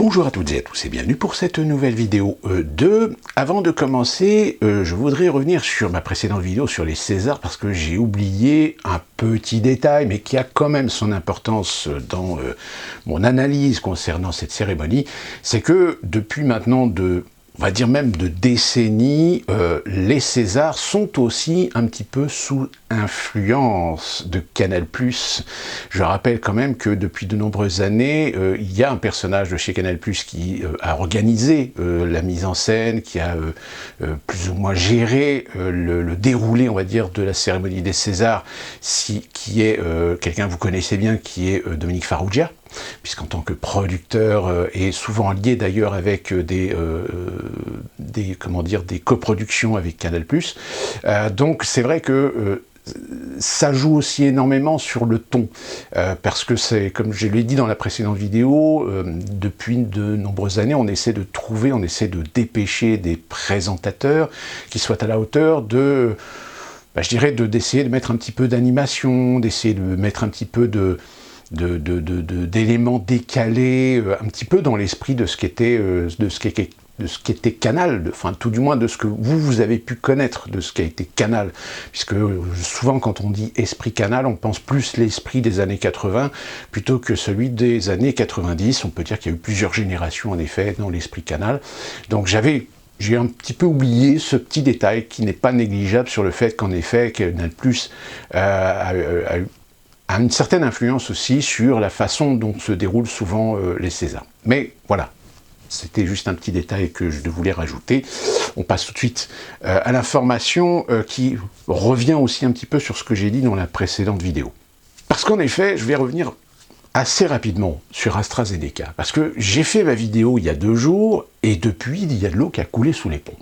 Bonjour à toutes et à tous et bienvenue pour cette nouvelle vidéo 2. Avant de commencer, je voudrais revenir sur ma précédente vidéo sur les Césars parce que j'ai oublié un petit détail mais qui a quand même son importance dans mon analyse concernant cette cérémonie. C'est que depuis maintenant on va dire même de décennies, les Césars sont aussi un petit peu sous influence de Canal+. Je rappelle quand même que depuis de nombreuses années, il y a un personnage de chez Canal+, qui a organisé la mise en scène, qui a plus ou moins géré le déroulé, on va dire, de la cérémonie des Césars, qui est quelqu'un que vous connaissez bien, qui est Dominique Farrugia, puisqu'en tant que producteur et souvent lié d'ailleurs avec des coproductions avec Canal+. Donc c'est vrai que ça joue aussi énormément sur le ton, parce que c'est, comme je l'ai dit dans la précédente vidéo, depuis de nombreuses années, on essaie de dépêcher des présentateurs qui soient à la hauteur de, je dirais, d'essayer de mettre un petit peu d'animation, d'essayer de mettre un petit peu d'éléments décalés, un petit peu dans l'esprit de ce qu'était Canal, enfin tout du moins de ce que vous avez pu connaître de ce qu'a été Canal, puisque souvent quand on dit esprit Canal, on pense plus l'esprit des années 80 plutôt que celui des années 90. On peut dire qu'il y a eu plusieurs générations en effet dans l'esprit Canal. Donc j'ai un petit peu oublié ce petit détail qui n'est pas négligeable sur le fait qu'en effet Canal+ a une certaine influence aussi sur la façon dont se déroulent souvent les Césars. Mais voilà, c'était juste un petit détail que je voulais rajouter. On passe tout de suite à l'information qui revient aussi un petit peu sur ce que j'ai dit dans la précédente vidéo. Parce qu'en effet, je vais revenir assez rapidement sur AstraZeneca, parce que j'ai fait ma vidéo il y a 2 jours, et depuis, il y a de l'eau qui a coulé sous les ponts.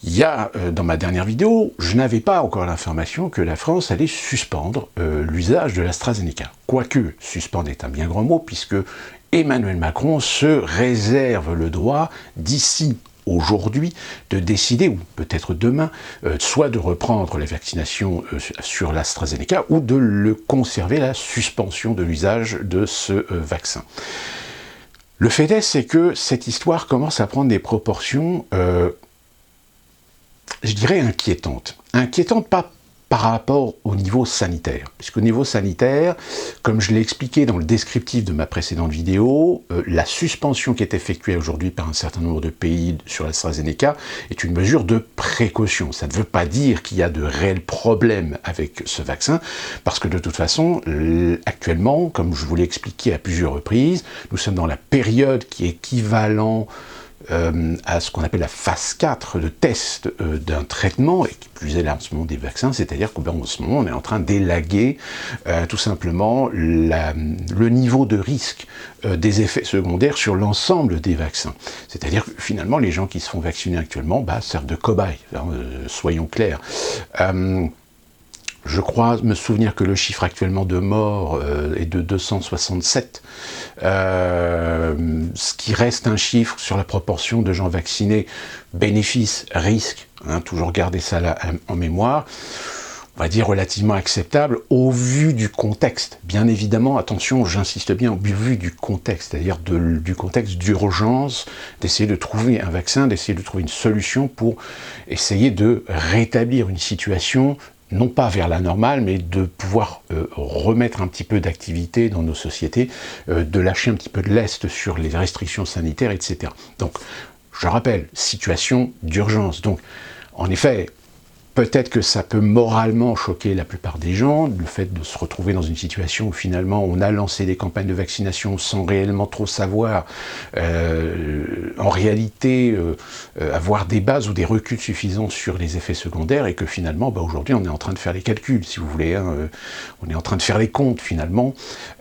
Il y a, dans ma dernière vidéo, je n'avais pas encore l'information que la France allait suspendre l'usage de l'AstraZeneca. Quoique, suspendre est un bien grand mot, puisque Emmanuel Macron se réserve le droit, d'ici aujourd'hui, de décider, ou peut-être demain, soit de reprendre les vaccinations sur l'AstraZeneca, ou de le conserver, la suspension de l'usage de ce vaccin. Le fait est, c'est que cette histoire commence à prendre des proportions je dirais inquiétante. Inquiétante pas par rapport au niveau sanitaire, puisqu'au niveau sanitaire, comme je l'ai expliqué dans le descriptif de ma précédente vidéo, la suspension qui est effectuée aujourd'hui par un certain nombre de pays sur l'AstraZeneca est une mesure de précaution. Ça ne veut pas dire qu'il y a de réels problèmes avec ce vaccin, parce que de toute façon, actuellement, comme je vous l'ai expliqué à plusieurs reprises, nous sommes dans la période qui est équivalente à ce qu'on appelle la phase 4 de test d'un traitement, et qui plus est là en ce moment des vaccins, c'est-à-dire qu'en ce moment on est en train d'élaguer tout simplement le niveau de risque des effets secondaires sur l'ensemble des vaccins. C'est-à-dire que finalement les gens qui se font vacciner actuellement servent de cobayes, soyons clairs. Je crois me souvenir que le chiffre actuellement de morts est de 267, ce qui reste un chiffre sur la proportion de gens vaccinés, bénéfice, risque, toujours garder ça là en mémoire, on va dire relativement acceptable au vu du contexte. Bien évidemment, attention, j'insiste bien, au vu du contexte, c'est-à-dire du contexte d'urgence, d'essayer de trouver un vaccin, d'essayer de trouver une solution pour essayer de rétablir une situation non pas vers la normale, mais de pouvoir remettre un petit peu d'activité dans nos sociétés, de lâcher un petit peu de lest sur les restrictions sanitaires, etc. Donc, je rappelle, situation d'urgence. Donc, en effet, peut-être que ça peut moralement choquer la plupart des gens, le fait de se retrouver dans une situation où finalement on a lancé des campagnes de vaccination sans réellement trop savoir, en réalité avoir des bases ou des reculs suffisants sur les effets secondaires, et que finalement aujourd'hui on est en train de faire les calculs, si vous voulez, on est en train de faire les comptes finalement,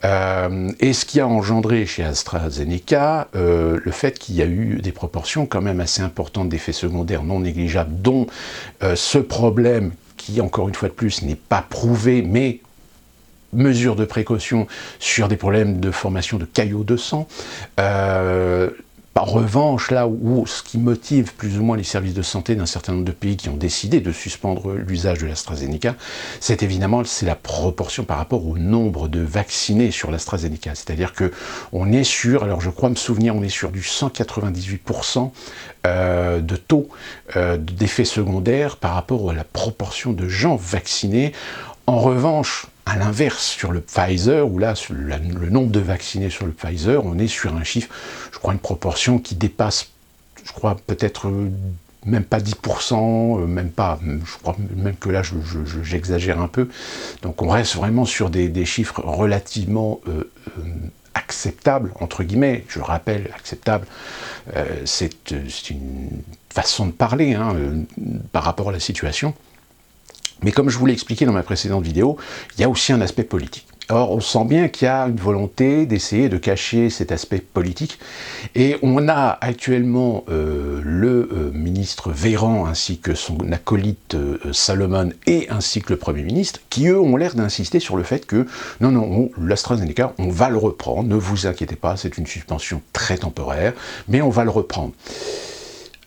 et ce qui a engendré chez AstraZeneca le fait qu'il y a eu des proportions quand même assez importantes d'effets secondaires non négligeables, dont ce problème qui, encore une fois de plus, n'est pas prouvé, mais mesure de précaution sur des problèmes de formation de caillots de sang, En revanche, là où ce qui motive plus ou moins les services de santé d'un certain nombre de pays qui ont décidé de suspendre l'usage de l'AstraZeneca, c'est évidemment la proportion par rapport au nombre de vaccinés sur l'AstraZeneca. C'est-à-dire que on est sur, alors je crois me souvenir, on est sur du 198% de taux d'effets secondaires par rapport à la proportion de gens vaccinés. En revanche, à l'inverse, sur le Pfizer, où là, le nombre de vaccinés sur le Pfizer, on est sur un chiffre, je crois, une proportion qui dépasse, je crois, peut-être même pas 10%, même pas, je crois même que là, j'exagère un peu. Donc on reste vraiment sur des chiffres relativement acceptables, entre guillemets, je rappelle, acceptable, c'est une façon de parler hein, par rapport à la situation. Mais comme je vous l'ai expliqué dans ma précédente vidéo, il y a aussi un aspect politique. Or, on sent bien qu'il y a une volonté d'essayer de cacher cet aspect politique. Et on a actuellement le ministre Véran ainsi que son acolyte Salomon et ainsi que le Premier ministre qui, eux, ont l'air d'insister sur le fait que non, l'AstraZeneca, on va le reprendre, ne vous inquiétez pas, c'est une suspension très temporaire, mais on va le reprendre.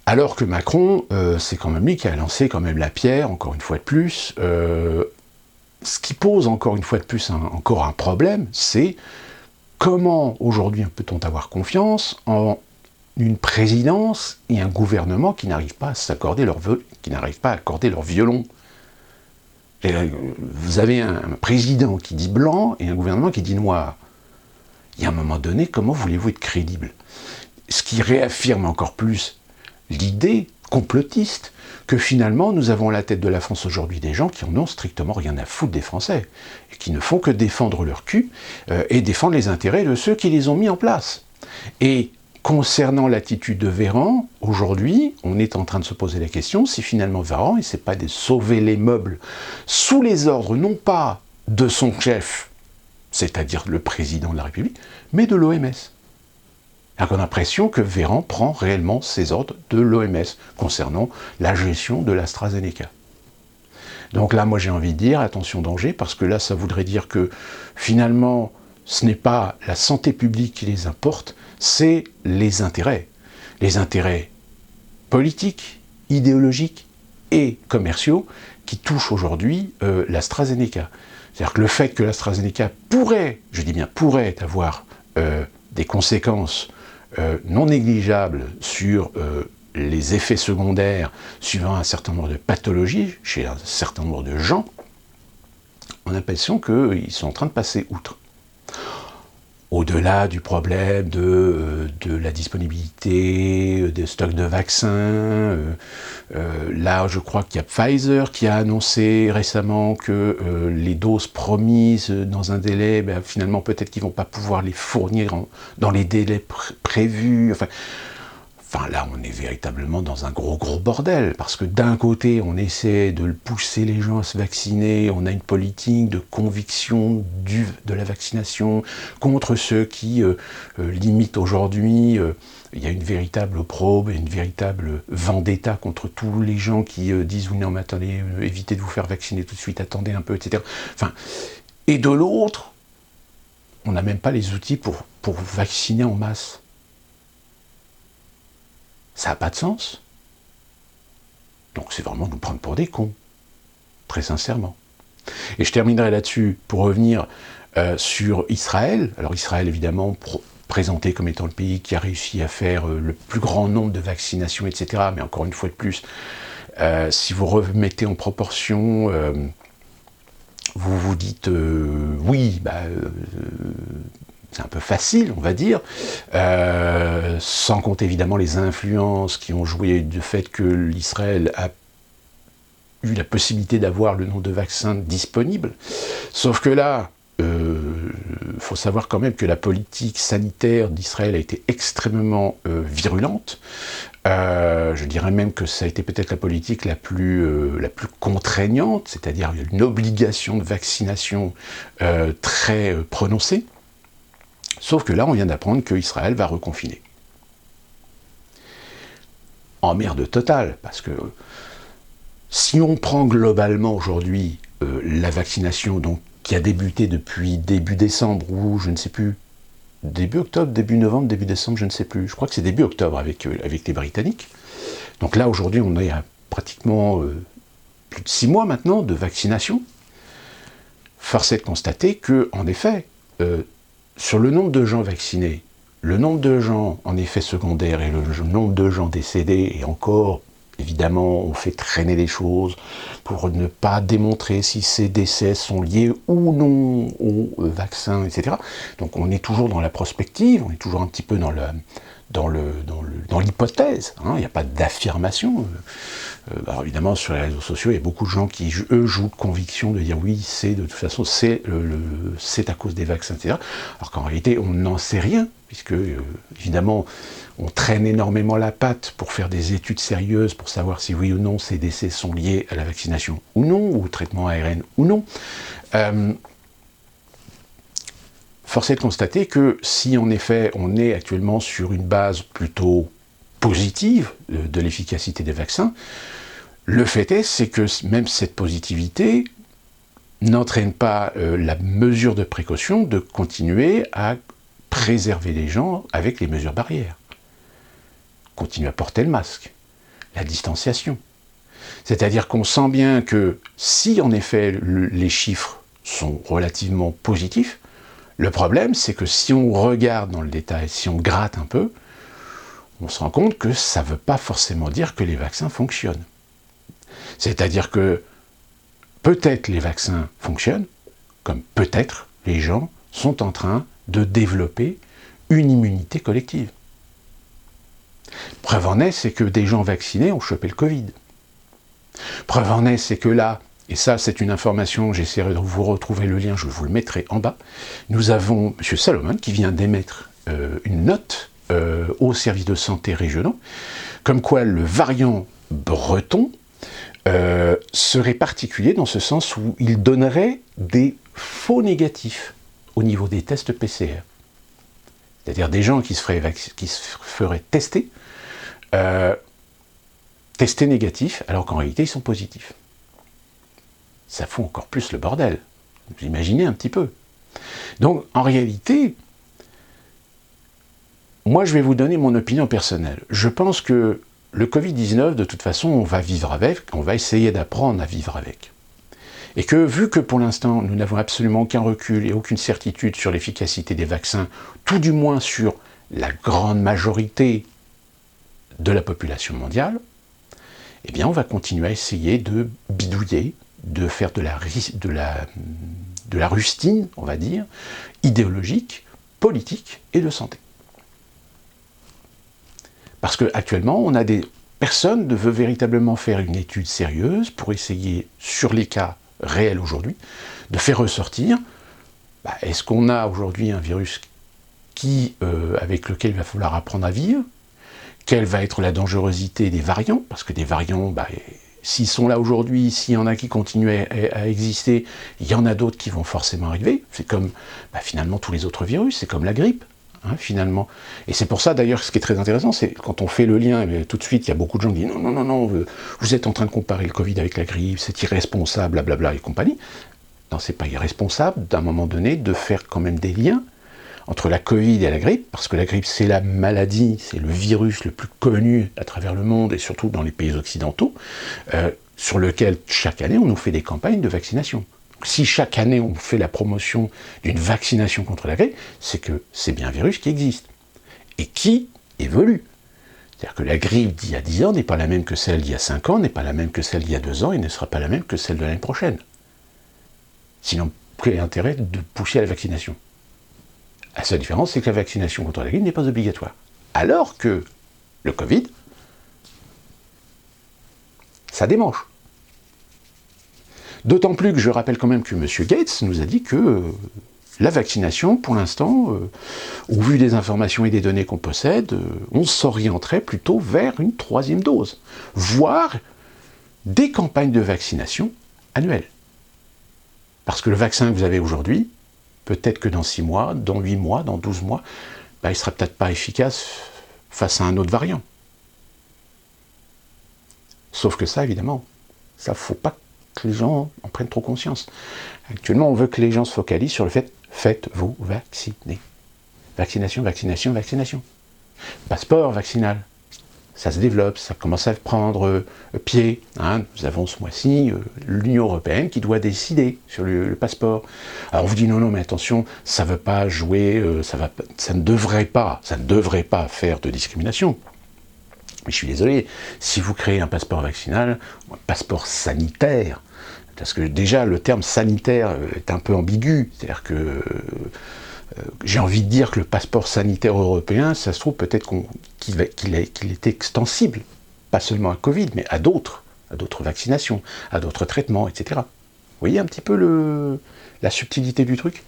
Alors que Macron, c'est quand même lui qui a lancé quand même la pierre, encore une fois de plus. Ce qui pose encore une fois de plus encore un problème, c'est comment aujourd'hui peut-on avoir confiance en une présidence et un gouvernement qui n'arrivent pas à s'accorder à accorder leur violon. Vous avez un président qui dit blanc et un gouvernement qui dit noir. Il y a un moment donné, comment voulez-vous être crédible? Ce qui réaffirme encore plus l'idée complotiste que finalement nous avons à la tête de la France aujourd'hui des gens qui en ont strictement rien à foutre des Français et qui ne font que défendre leur cul et défendre les intérêts de ceux qui les ont mis en place. Et concernant l'attitude de Véran, aujourd'hui, on est en train de se poser la question si finalement Véran, il ne sait pas de sauver les meubles sous les ordres non pas de son chef, c'est-à-dire le président de la République, mais de l'OMS. On a l'impression que Véran prend réellement ses ordres de l'OMS concernant la gestion de l'AstraZeneca. Donc là, moi j'ai envie de dire, attention danger, parce que là, ça voudrait dire que finalement, ce n'est pas la santé publique qui les importe, c'est les intérêts. Les intérêts politiques, idéologiques et commerciaux qui touchent aujourd'hui l'AstraZeneca. C'est-à-dire que le fait que l'AstraZeneca pourrait, je dis bien pourrait, avoir des conséquences non négligeable sur les effets secondaires suivant un certain nombre de pathologies chez un certain nombre de gens, on a l'impression qu'ils sont en train de passer outre. Au-delà du problème de la disponibilité des stocks de vaccins, là je crois qu'il y a Pfizer qui a annoncé récemment que les doses promises dans un délai, finalement peut-être qu'ils ne vont pas pouvoir les fournir dans les délais prévus. Enfin là, on est véritablement dans un gros bordel, parce que d'un côté, on essaie de pousser les gens à se vacciner, on a une politique de conviction de la vaccination contre ceux qui limitent aujourd'hui. Il y a une véritable opprobre, une véritable vendetta contre tous les gens qui disent « Oui, non, mais attendez, évitez de vous faire vacciner tout de suite, attendez un peu, etc. » Enfin, et de l'autre, on n'a même pas les outils pour vacciner en masse. Ça n'a pas de sens. Donc c'est vraiment nous prendre pour des cons, très sincèrement. Et je terminerai là-dessus pour revenir sur Israël. Alors Israël, évidemment, présenté comme étant le pays qui a réussi à faire le plus grand nombre de vaccinations, etc. Mais encore une fois de plus, si vous remettez en proportion, vous vous dites oui, c'est un peu facile, on va dire, sans compter évidemment les influences qui ont joué du fait que l'Israël a eu la possibilité d'avoir le nombre de vaccins disponibles. Sauf que là, faut savoir quand même que la politique sanitaire d'Israël a été extrêmement virulente. Je dirais même que ça a été peut-être la politique la plus contraignante, c'est-à-dire une obligation de vaccination très prononcée. Sauf que là, on vient d'apprendre qu'Israël va reconfiner. En merde totale, parce que si on prend globalement aujourd'hui la vaccination donc, qui a débuté depuis début décembre, ou je ne sais plus, début octobre, début novembre, début décembre, je ne sais plus. Je crois que c'est début octobre avec les Britanniques. Donc là, aujourd'hui, on est à pratiquement plus de 6 mois maintenant de vaccination. Force est de constater que, en effet, sur le nombre de gens vaccinés, le nombre de gens en effets secondaires et le nombre de gens décédés, et encore, évidemment, on fait traîner les choses pour ne pas démontrer si ces décès sont liés ou non au vaccin, etc. Donc on est toujours dans la prospective, on est toujours un petit peu dans l'hypothèse, hein, il n'y a pas d'affirmation. Alors évidemment, sur les réseaux sociaux, il y a beaucoup de gens qui, eux, jouent de conviction, de dire oui, de toute façon, c'est à cause des vaccins, etc. Alors qu'en réalité, on n'en sait rien, puisque, évidemment, on traîne énormément la patte pour faire des études sérieuses, pour savoir si oui ou non ces décès sont liés à la vaccination ou non, ou au traitement ARN ou non. Force est de constater que si en effet on est actuellement sur une base plutôt positive de l'efficacité des vaccins, le fait est, c'est que même cette positivité n'entraîne pas la mesure de précaution de continuer à préserver les gens avec les mesures barrières. Continuer à porter le masque, la distanciation. C'est-à-dire qu'on sent bien que si en effet les chiffres sont relativement positifs, le problème c'est que si on regarde dans le détail, si on gratte un peu, on se rend compte que ça ne veut pas forcément dire que les vaccins fonctionnent. C'est-à-dire que peut-être les vaccins fonctionnent, comme peut-être les gens sont en train de développer une immunité collective. Preuve en est, c'est que des gens vaccinés ont chopé le Covid. Preuve en est, c'est que là, et ça c'est une information, j'essaierai de vous retrouver le lien, je vous le mettrai en bas, nous avons M. Salomon qui vient d'émettre une note aux services de santé régionaux, comme quoi le variant breton serait particulier dans ce sens où il donnerait des faux négatifs au niveau des tests PCR. C'est-à-dire des gens qui se feraient tester, testés négatifs, alors qu'en réalité ils sont positifs. Ça fout encore plus le bordel. Vous imaginez un petit peu. Donc en réalité, moi je vais vous donner mon opinion personnelle. Je pense que le Covid-19, de toute façon, on va vivre avec, on va essayer d'apprendre à vivre avec. Et que, vu que pour l'instant, nous n'avons absolument aucun recul et aucune certitude sur l'efficacité des vaccins, tout du moins sur la grande majorité de la population mondiale, eh bien, on va continuer à essayer de bidouiller, de faire de la rustine, on va dire, idéologique, politique et de santé. Parce qu'actuellement, on a personne ne veut véritablement faire une étude sérieuse pour essayer, sur les cas réels aujourd'hui, de faire ressortir, est-ce qu'on a aujourd'hui un virus avec lequel il va falloir apprendre à vivre? Quelle va être la dangerosité des variants? Parce que des variants, s'ils sont là aujourd'hui, s'il y en a qui continuent à exister, il y en a d'autres qui vont forcément arriver. C'est comme finalement tous les autres virus, c'est comme la grippe. Finalement. Et c'est pour ça d'ailleurs, ce qui est très intéressant, c'est quand on fait le lien, tout de suite il y a beaucoup de gens qui disent non, vous êtes en train de comparer le Covid avec la grippe, c'est irresponsable, blablabla et compagnie. Non, c'est pas irresponsable d'un moment donné de faire quand même des liens entre la Covid et la grippe, parce que la grippe c'est la maladie, c'est le virus le plus connu à travers le monde et surtout dans les pays occidentaux, sur lequel chaque année on nous fait des campagnes de vaccination. Si chaque année on fait la promotion d'une vaccination contre la grippe, c'est que c'est bien un virus qui existe et qui évolue. C'est-à-dire que la grippe d'il y a 10 ans n'est pas la même que celle d'il y a 5 ans, n'est pas la même que celle d'il y a 2 ans et ne sera pas la même que celle de l'année prochaine. Sinon, quel est l'intérêt de pousser à la vaccination? La seule différence, c'est que la vaccination contre la grippe n'est pas obligatoire. Alors que le Covid, ça démange. D'autant plus que je rappelle quand même que M. Gates nous a dit que la vaccination, pour l'instant, au vu des informations et des données qu'on possède, on s'orienterait plutôt vers une 3e dose, voire des campagnes de vaccination annuelles. Parce que le vaccin que vous avez aujourd'hui, peut-être que dans 6 mois, dans 8 mois, dans 12 mois, il ne sera peut-être pas efficace face à un autre variant. Sauf que ça, évidemment, ça ne faut pas que les gens en prennent trop conscience. Actuellement, on veut que les gens se focalisent sur le fait « faites-vous vacciner ». Vaccination, vaccination, vaccination. Passeport vaccinal. Ça se développe, ça commence à prendre pied. Hein. Nous avons ce mois-ci l'Union européenne qui doit décider sur le passeport. Alors on vous dit non, non, mais attention, ça ne veut pas jouer, ça ne devrait pas faire de discrimination. Mais je suis désolé, si vous créez un passeport vaccinal, un passeport sanitaire, parce que déjà le terme sanitaire est un peu ambigu, c'est-à-dire que j'ai envie de dire que le passeport sanitaire européen, ça se trouve peut-être qu'il est extensible, pas seulement à Covid, mais à d'autres vaccinations, à d'autres traitements, etc. Vous voyez un petit peu la subtilité du truc.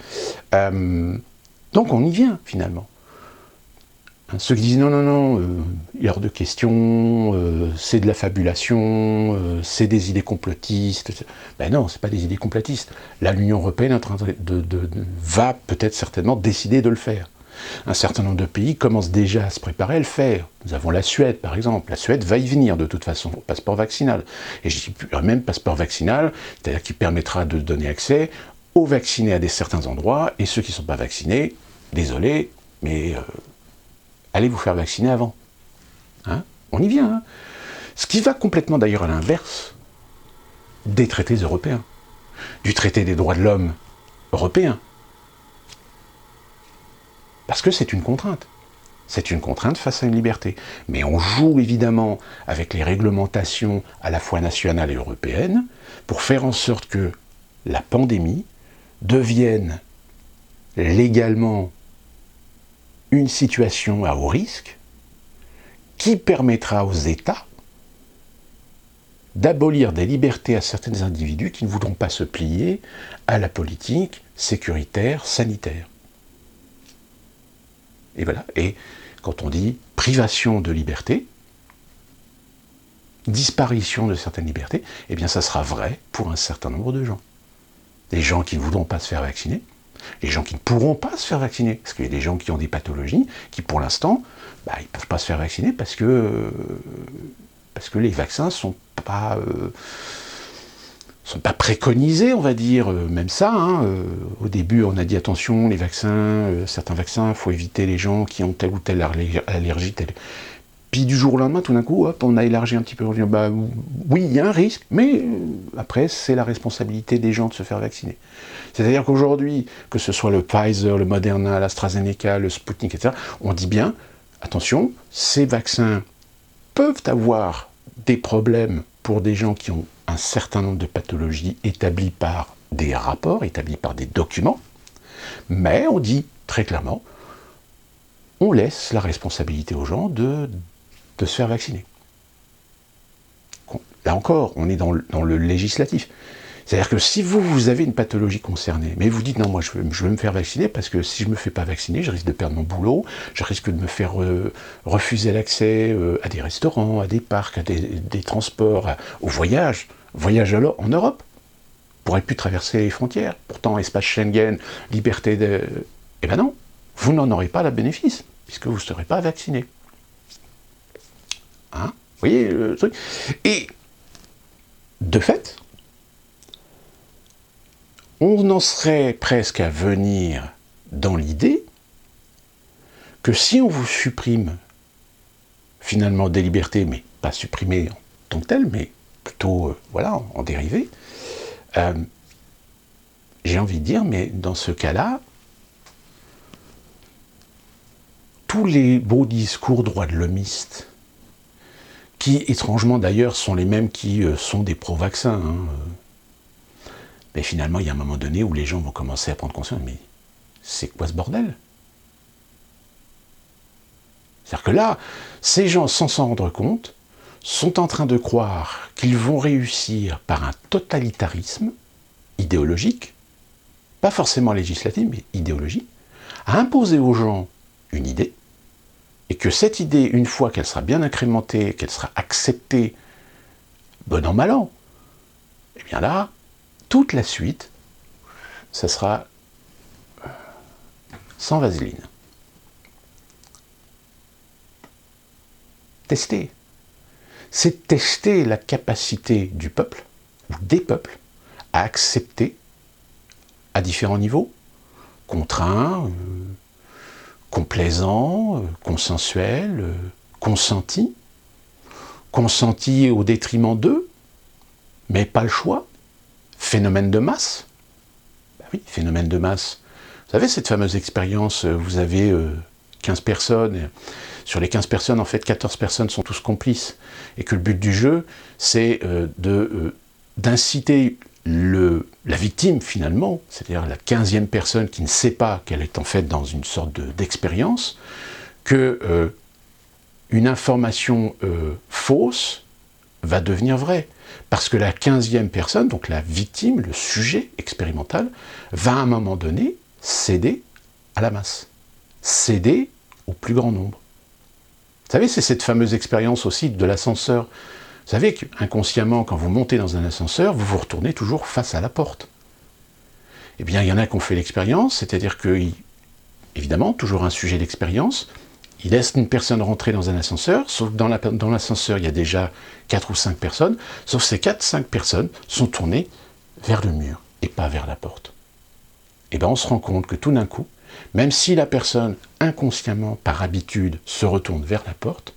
Donc on y vient finalement. Ceux qui disent non, non, non, il est hors de question, c'est de la fabulation, c'est des idées complotistes. Ben non, c'est pas des idées complotistes. Là, l'Union européenne est en train va peut-être certainement décider de le faire. Un certain nombre de pays commencent déjà à se préparer à le faire. Nous avons la Suède, par exemple. La Suède va y venir de toute façon, au passeport vaccinal. Et je dis même passeport vaccinal, c'est-à-dire qui permettra de donner accès aux vaccinés à certains endroits, et ceux qui ne sont pas vaccinés, désolé, mais allez vous faire vacciner avant. Hein, on y vient. Hein. Ce qui va complètement d'ailleurs à l'inverse des traités européens, du traité des droits de l'homme européen. Parce que c'est une contrainte. C'est une contrainte face à une liberté. Mais on joue évidemment avec les réglementations à la fois nationales et européennes pour faire en sorte que la pandémie devienne légalement une situation à haut risque qui permettra aux États d'abolir des libertés à certains individus qui ne voudront pas se plier à la politique sécuritaire, sanitaire. Et voilà. Et quand on dit privation de liberté, disparition de certaines libertés, eh bien ça sera vrai pour un certain nombre de gens. Les gens qui ne voudront pas se faire vacciner, les gens qui ne pourront pas se faire vacciner, parce qu'il y a des gens qui ont des pathologies, qui pour l'instant, ils ne peuvent pas se faire vacciner parce que les vaccins ne sont pas préconisés, on va dire, même ça. Hein, au début, on a dit attention, les vaccins, certains vaccins, il faut éviter les gens qui ont telle ou telle allergie, Puis du jour au lendemain, tout d'un coup, hop, on a élargi un petit peu. Oui, il y a un risque, mais après, c'est la responsabilité des gens de se faire vacciner. C'est-à-dire qu'aujourd'hui, que ce soit le Pfizer, le Moderna, l'AstraZeneca, le Sputnik, etc., on dit bien, attention, ces vaccins peuvent avoir des problèmes pour des gens qui ont un certain nombre de pathologies établies par des rapports, établies par des documents, mais on dit très clairement, on laisse la responsabilité aux gens de se faire vacciner. Là encore, on est dans le législatif. C'est-à-dire que si vous avez une pathologie concernée, mais vous dites non, moi je veux me faire vacciner parce que si je ne me fais pas vacciner, je risque de perdre mon boulot, je risque de me faire refuser l'accès à des restaurants, à des parcs, à des transports, au voyage en Europe. Vous ne pourrez plus traverser les frontières. Pourtant, espace Schengen, liberté de... Eh ben non, vous n'en aurez pas le bénéfice, puisque vous ne serez pas vacciné. Hein, vous voyez le truc ? Et de fait, on en serait presque à venir dans l'idée que si on vous supprime finalement des libertés, mais pas supprimées en tant que telles, mais plutôt en dérivé, j'ai envie de dire, mais dans ce cas-là, tous les beaux discours droits de l'homiste, qui étrangement d'ailleurs sont les mêmes qui sont des pro-vaccins, mais finalement, il y a un moment donné où les gens vont commencer à prendre conscience, mais c'est quoi ce bordel ? C'est-à-dire que là, ces gens, sans s'en rendre compte, sont en train de croire qu'ils vont réussir par un totalitarisme idéologique, pas forcément législatif, mais idéologique, à imposer aux gens une idée, et que cette idée, une fois qu'elle sera bien incrémentée, qu'elle sera acceptée, bon an, mal an, eh bien là, toute la suite, ça sera sans vaseline. Tester. C'est tester la capacité du peuple, ou des peuples, à accepter, à différents niveaux, contraints, complaisant, consensuel, consenti, consenti au détriment d'eux, mais pas le choix, phénomène de masse. Ben oui, phénomène de masse. Vous savez, cette fameuse expérience, vous avez 15 personnes, sur les 15 personnes, en fait, 14 personnes sont tous complices, et que le but du jeu, c'est d'inciter la victime, finalement, c'est-à-dire la 15e personne qui ne sait pas qu'elle est en fait dans une sorte d'expérience, que une information fausse va devenir vraie. Parce que la 15e personne, donc la victime, le sujet expérimental, va à un moment donné céder à la masse, céder au plus grand nombre. Vous savez, c'est cette fameuse expérience aussi de l'ascenseur. Vous savez qu'inconsciemment, quand vous montez dans un ascenseur, vous vous retournez toujours face à la porte. Eh bien, il y en a qui ont fait l'expérience, c'est-à-dire que, évidemment, toujours un sujet d'expérience, il laisse une personne rentrer dans un ascenseur, sauf que dans l'ascenseur, il y a déjà 4 ou 5 personnes, sauf que ces 4-5 personnes sont tournées vers le mur et pas vers la porte. Et bien, on se rend compte que tout d'un coup, même si la personne, inconsciemment, par habitude, se retourne vers la porte,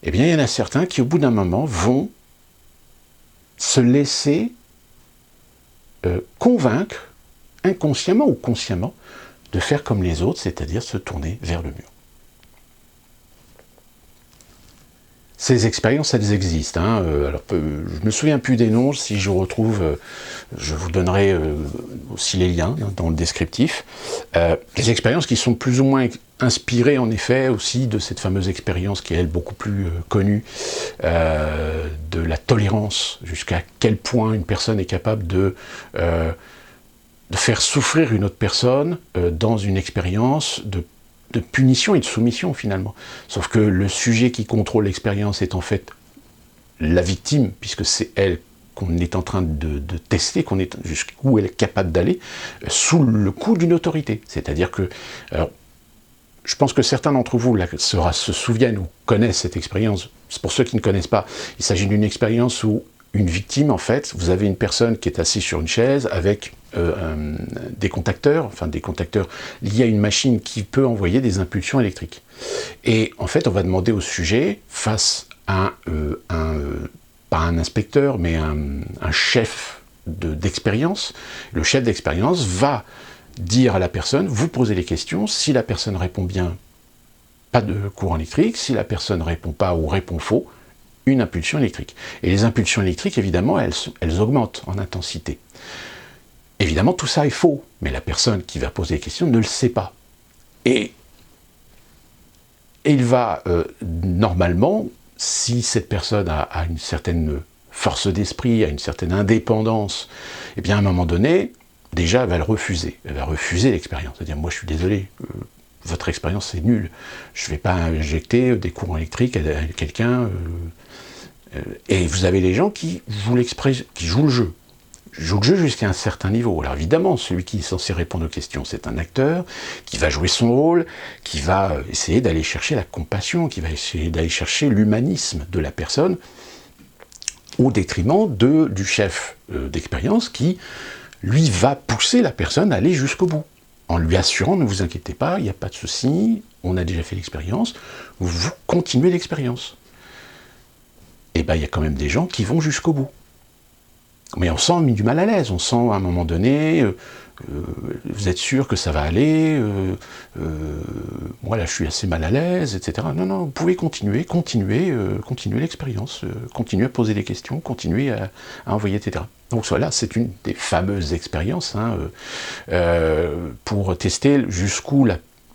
eh bien, il y en a certains qui, au bout d'un moment, vont se laisser convaincre, inconsciemment ou consciemment, de faire comme les autres, c'est-à-dire se tourner vers le mur. Ces expériences, elles existent. Alors, je ne me souviens plus des noms, si je retrouve, je vous donnerai aussi les liens dans le descriptif. Des expériences qui sont plus ou moins inspirées, en effet, aussi de cette fameuse expérience qui est, elle, beaucoup plus connue, de la tolérance, jusqu'à quel point une personne est capable de faire souffrir une autre personne dans une expérience de punition et de soumission, finalement. Sauf que le sujet qui contrôle l'expérience est en fait la victime, puisque c'est elle qu'on est en train de tester, jusqu'où elle est capable d'aller, sous le coup d'une autorité. C'est-à-dire que, alors, je pense que certains d'entre vous se souviennent ou connaissent cette expérience. C'est pour ceux qui ne connaissent pas. Il s'agit d'une expérience où une victime, en fait, vous avez une personne qui est assise sur une chaise avec des contacteurs liés à une machine qui peut envoyer des impulsions électriques. Et en fait, on va demander au sujet, face à pas un inspecteur, mais un chef d'expérience, le chef d'expérience va dire à la personne, vous posez les questions, si la personne répond bien, pas de courant électrique, si la personne répond pas ou répond faux, une impulsion électrique. Et les impulsions électriques, évidemment, elles augmentent en intensité. Évidemment, tout ça est faux, mais la personne qui va poser les questions ne le sait pas. Et il va, normalement, si cette personne a une certaine force d'esprit, a une certaine indépendance, eh bien, à un moment donné, déjà, elle va le refuser. Elle va refuser l'expérience. C'est-à-dire, moi, je suis désolé, votre expérience, c'est nul. Je ne vais pas injecter des courants électriques à quelqu'un. Et vous avez les gens qui jouent le jeu. Joue le jeu jusqu'à un certain niveau. Alors évidemment, celui qui est censé répondre aux questions, c'est un acteur qui va jouer son rôle, qui va essayer d'aller chercher la compassion, qui va essayer d'aller chercher l'humanisme de la personne, au détriment du chef d'expérience qui, lui, va pousser la personne à aller jusqu'au bout, en lui assurant, ne vous inquiétez pas, il n'y a pas de souci, on a déjà fait l'expérience, vous continuez l'expérience. Et bien, il y a quand même des gens qui vont jusqu'au bout. Mais on sent mis du mal à l'aise, on sent à un moment donné, vous êtes sûr que ça va aller, moi là je suis assez mal à l'aise, etc. Non, non, vous pouvez continuer l'expérience, continuer à poser des questions, continuer à envoyer, etc. Donc voilà, c'est une des fameuses expériences pour tester jusqu'où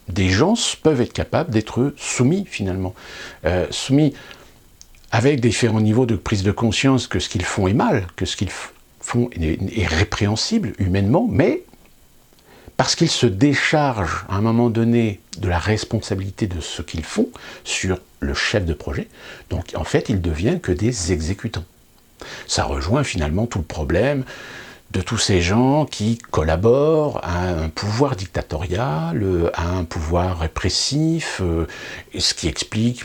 des gens peuvent être capables d'être soumis finalement. Soumis avec différents niveaux de prise de conscience que ce qu'ils font est mal, que ce qu'ils font est répréhensible humainement, mais parce qu'ils se déchargent à un moment donné de la responsabilité de ce qu'ils font sur le chef de projet, donc en fait ils deviennent que des exécutants. Ça rejoint finalement tout le problème de tous ces gens qui collaborent à un pouvoir dictatorial, à un pouvoir répressif, ce qui explique,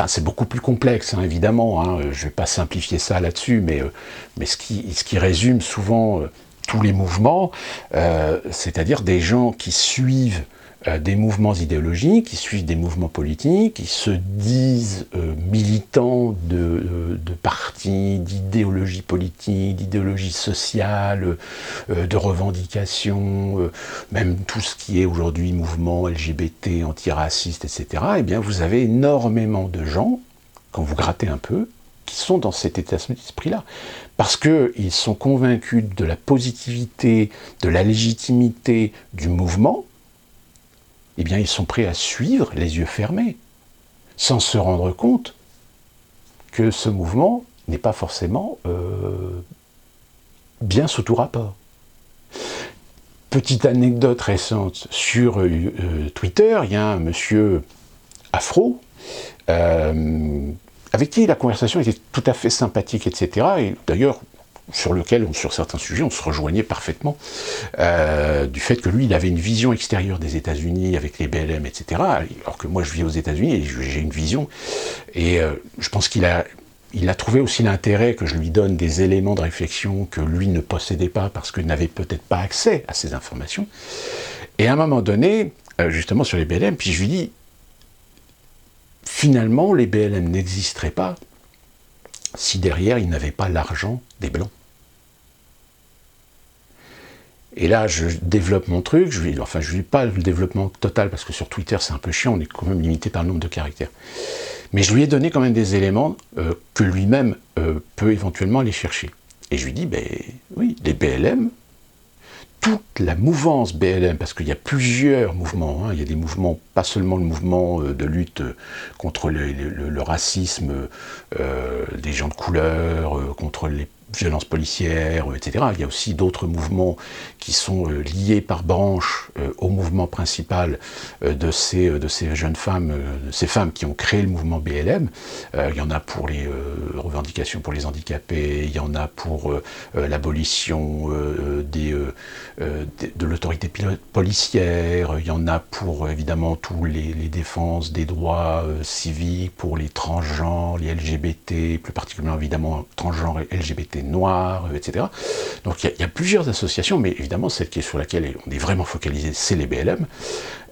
c'est beaucoup plus complexe, évidemment, je ne vais pas simplifier ça là-dessus, mais ce qui résume souvent tous les mouvements, c'est-à-dire des gens qui suivent des mouvements idéologiques, qui suivent des mouvements politiques, qui se disent militants de partis, d'idéologie politique, d'idéologie sociale, de revendications, même tout ce qui est aujourd'hui mouvement LGBT, antiraciste, etc. Eh bien, vous avez énormément de gens, quand vous grattez un peu, qui sont dans cet état d'esprit-là. Parce qu'ils sont convaincus de la positivité, de la légitimité du mouvement, eh bien, ils sont prêts à suivre les yeux fermés, sans se rendre compte que ce mouvement n'est pas forcément bien sous tout rapport. Petite anecdote récente sur Twitter, il y a un monsieur afro, avec qui la conversation était tout à fait sympathique, etc. Et d'ailleurs, sur lequel, sur certains sujets, on se rejoignait parfaitement, du fait que lui, il avait une vision extérieure des États-Unis avec les BLM, etc., alors que moi, je vis aux États-Unis et j'ai une vision. Et je pense qu'il a trouvé aussi l'intérêt que je lui donne des éléments de réflexion que lui ne possédait pas parce qu'il n'avait peut-être pas accès à ces informations. Et à un moment donné, justement sur les BLM, puis je lui dis, finalement, les BLM n'existeraient pas si derrière, ils n'avaient pas l'argent des Blancs. Et là, je développe mon truc, je dis pas le développement total, parce que sur Twitter, c'est un peu chiant, on est quand même limité par le nombre de caractères. Mais je lui ai donné quand même des éléments que lui-même peut éventuellement aller chercher. Et je lui dis, ben oui, les BLM, toute la mouvance BLM, parce qu'il y a plusieurs mouvements, hein, il y a des mouvements, pas seulement le mouvement de lutte contre le racisme des gens de couleur, contre les violences policières, etc. Il y a aussi d'autres mouvements qui sont liés par branche au mouvement principal de ces jeunes femmes, de ces femmes qui ont créé le mouvement BLM. Il y en a pour les revendications pour les handicapés, il y en a pour l'abolition de l'autorité policière, il y en a pour évidemment tous les défenses des droits civiques, pour les transgenres, les LGBT, plus particulièrement évidemment transgenres et LGBT noirs, etc. Donc il y a plusieurs associations, mais évidemment celle sur laquelle on est vraiment focalisé, c'est les BLM.